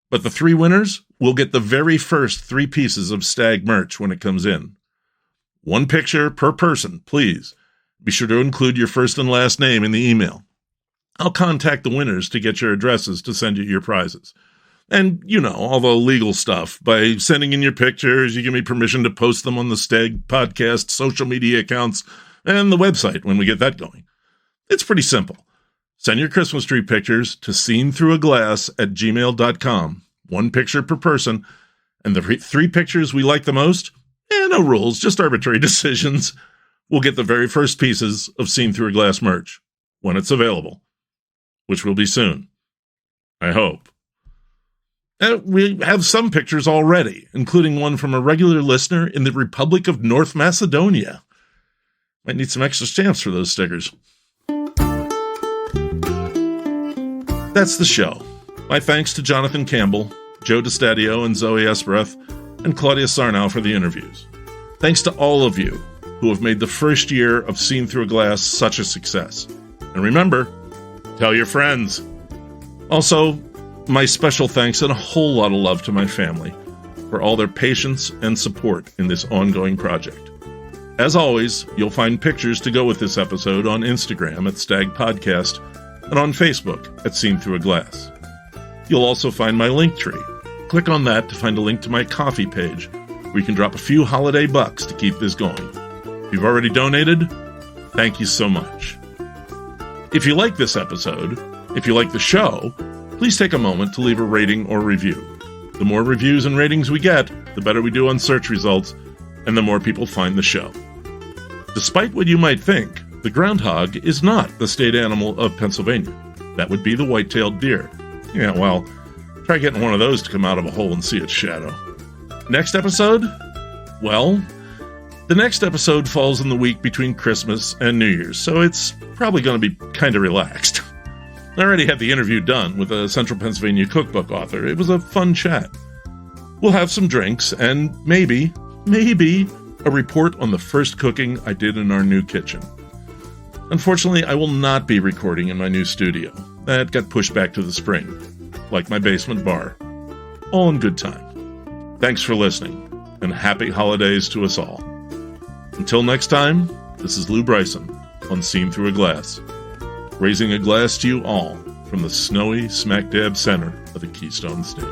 But the 3 winners will get the very first 3 pieces of STAG merch when it comes in. 1 picture per person, please. Be sure to include your first and last name in the email. I'll contact the winners to get your addresses to send you your prizes. And, all the legal stuff. By sending in your pictures, you give me permission to post them on the STAG podcast, social media accounts, and the website when we get that going. It's pretty simple. Send your Christmas tree pictures to seenthroughaglass@gmail.com. 1 picture per person. And the 3 pictures we like the most? No rules, just arbitrary decisions. We'll get the very first pieces of Seen Through a Glass merch when it's available. Which will be soon. I hope. We have some pictures already, including one from a regular listener in the Republic of North Macedonia. Might need some extra stamps for those stickers. That's the show. My thanks to Jonathan Campbell, Joe DeStadio and Zoe Espereth, and Claudia Sarnow for the interviews. Thanks to all of you who have made the first year of Seen Through a Glass such a success. And remember, tell your friends. Also, my special thanks and a whole lot of love to my family for all their patience and support in this ongoing project. As always, you'll find pictures to go with this episode on Instagram at STAG Podcast and on Facebook at Seen Through a Glass. You'll also find my link tree. Click on that to find a link to my Ko-fi page where you can drop a few holiday bucks to keep this going. If you've already donated, thank you so much. If you like this episode, if you like the show, please take a moment to leave a rating or review. The more reviews and ratings we get, the better we do on search results, and the more people find the show. Despite what you might think, the groundhog is not the state animal of Pennsylvania. That would be the white-tailed deer. Yeah, well, try getting one of those to come out of a hole and see its shadow. Next episode? Well, the next episode falls in the week between Christmas and New Year's, so it's probably going to be kind of relaxed. I already had the interview done with a Central Pennsylvania cookbook author. It was a fun chat. We'll have some drinks and maybe a report on the first cooking I did in our new kitchen. Unfortunately, I will not be recording in my new studio. That got pushed back to the spring, like my basement bar. All in good time. Thanks for listening, and happy holidays to us all. Until next time, this is Lou Bryson on Seen Through a Glass, raising a glass to you all from the snowy smack dab center of the Keystone State.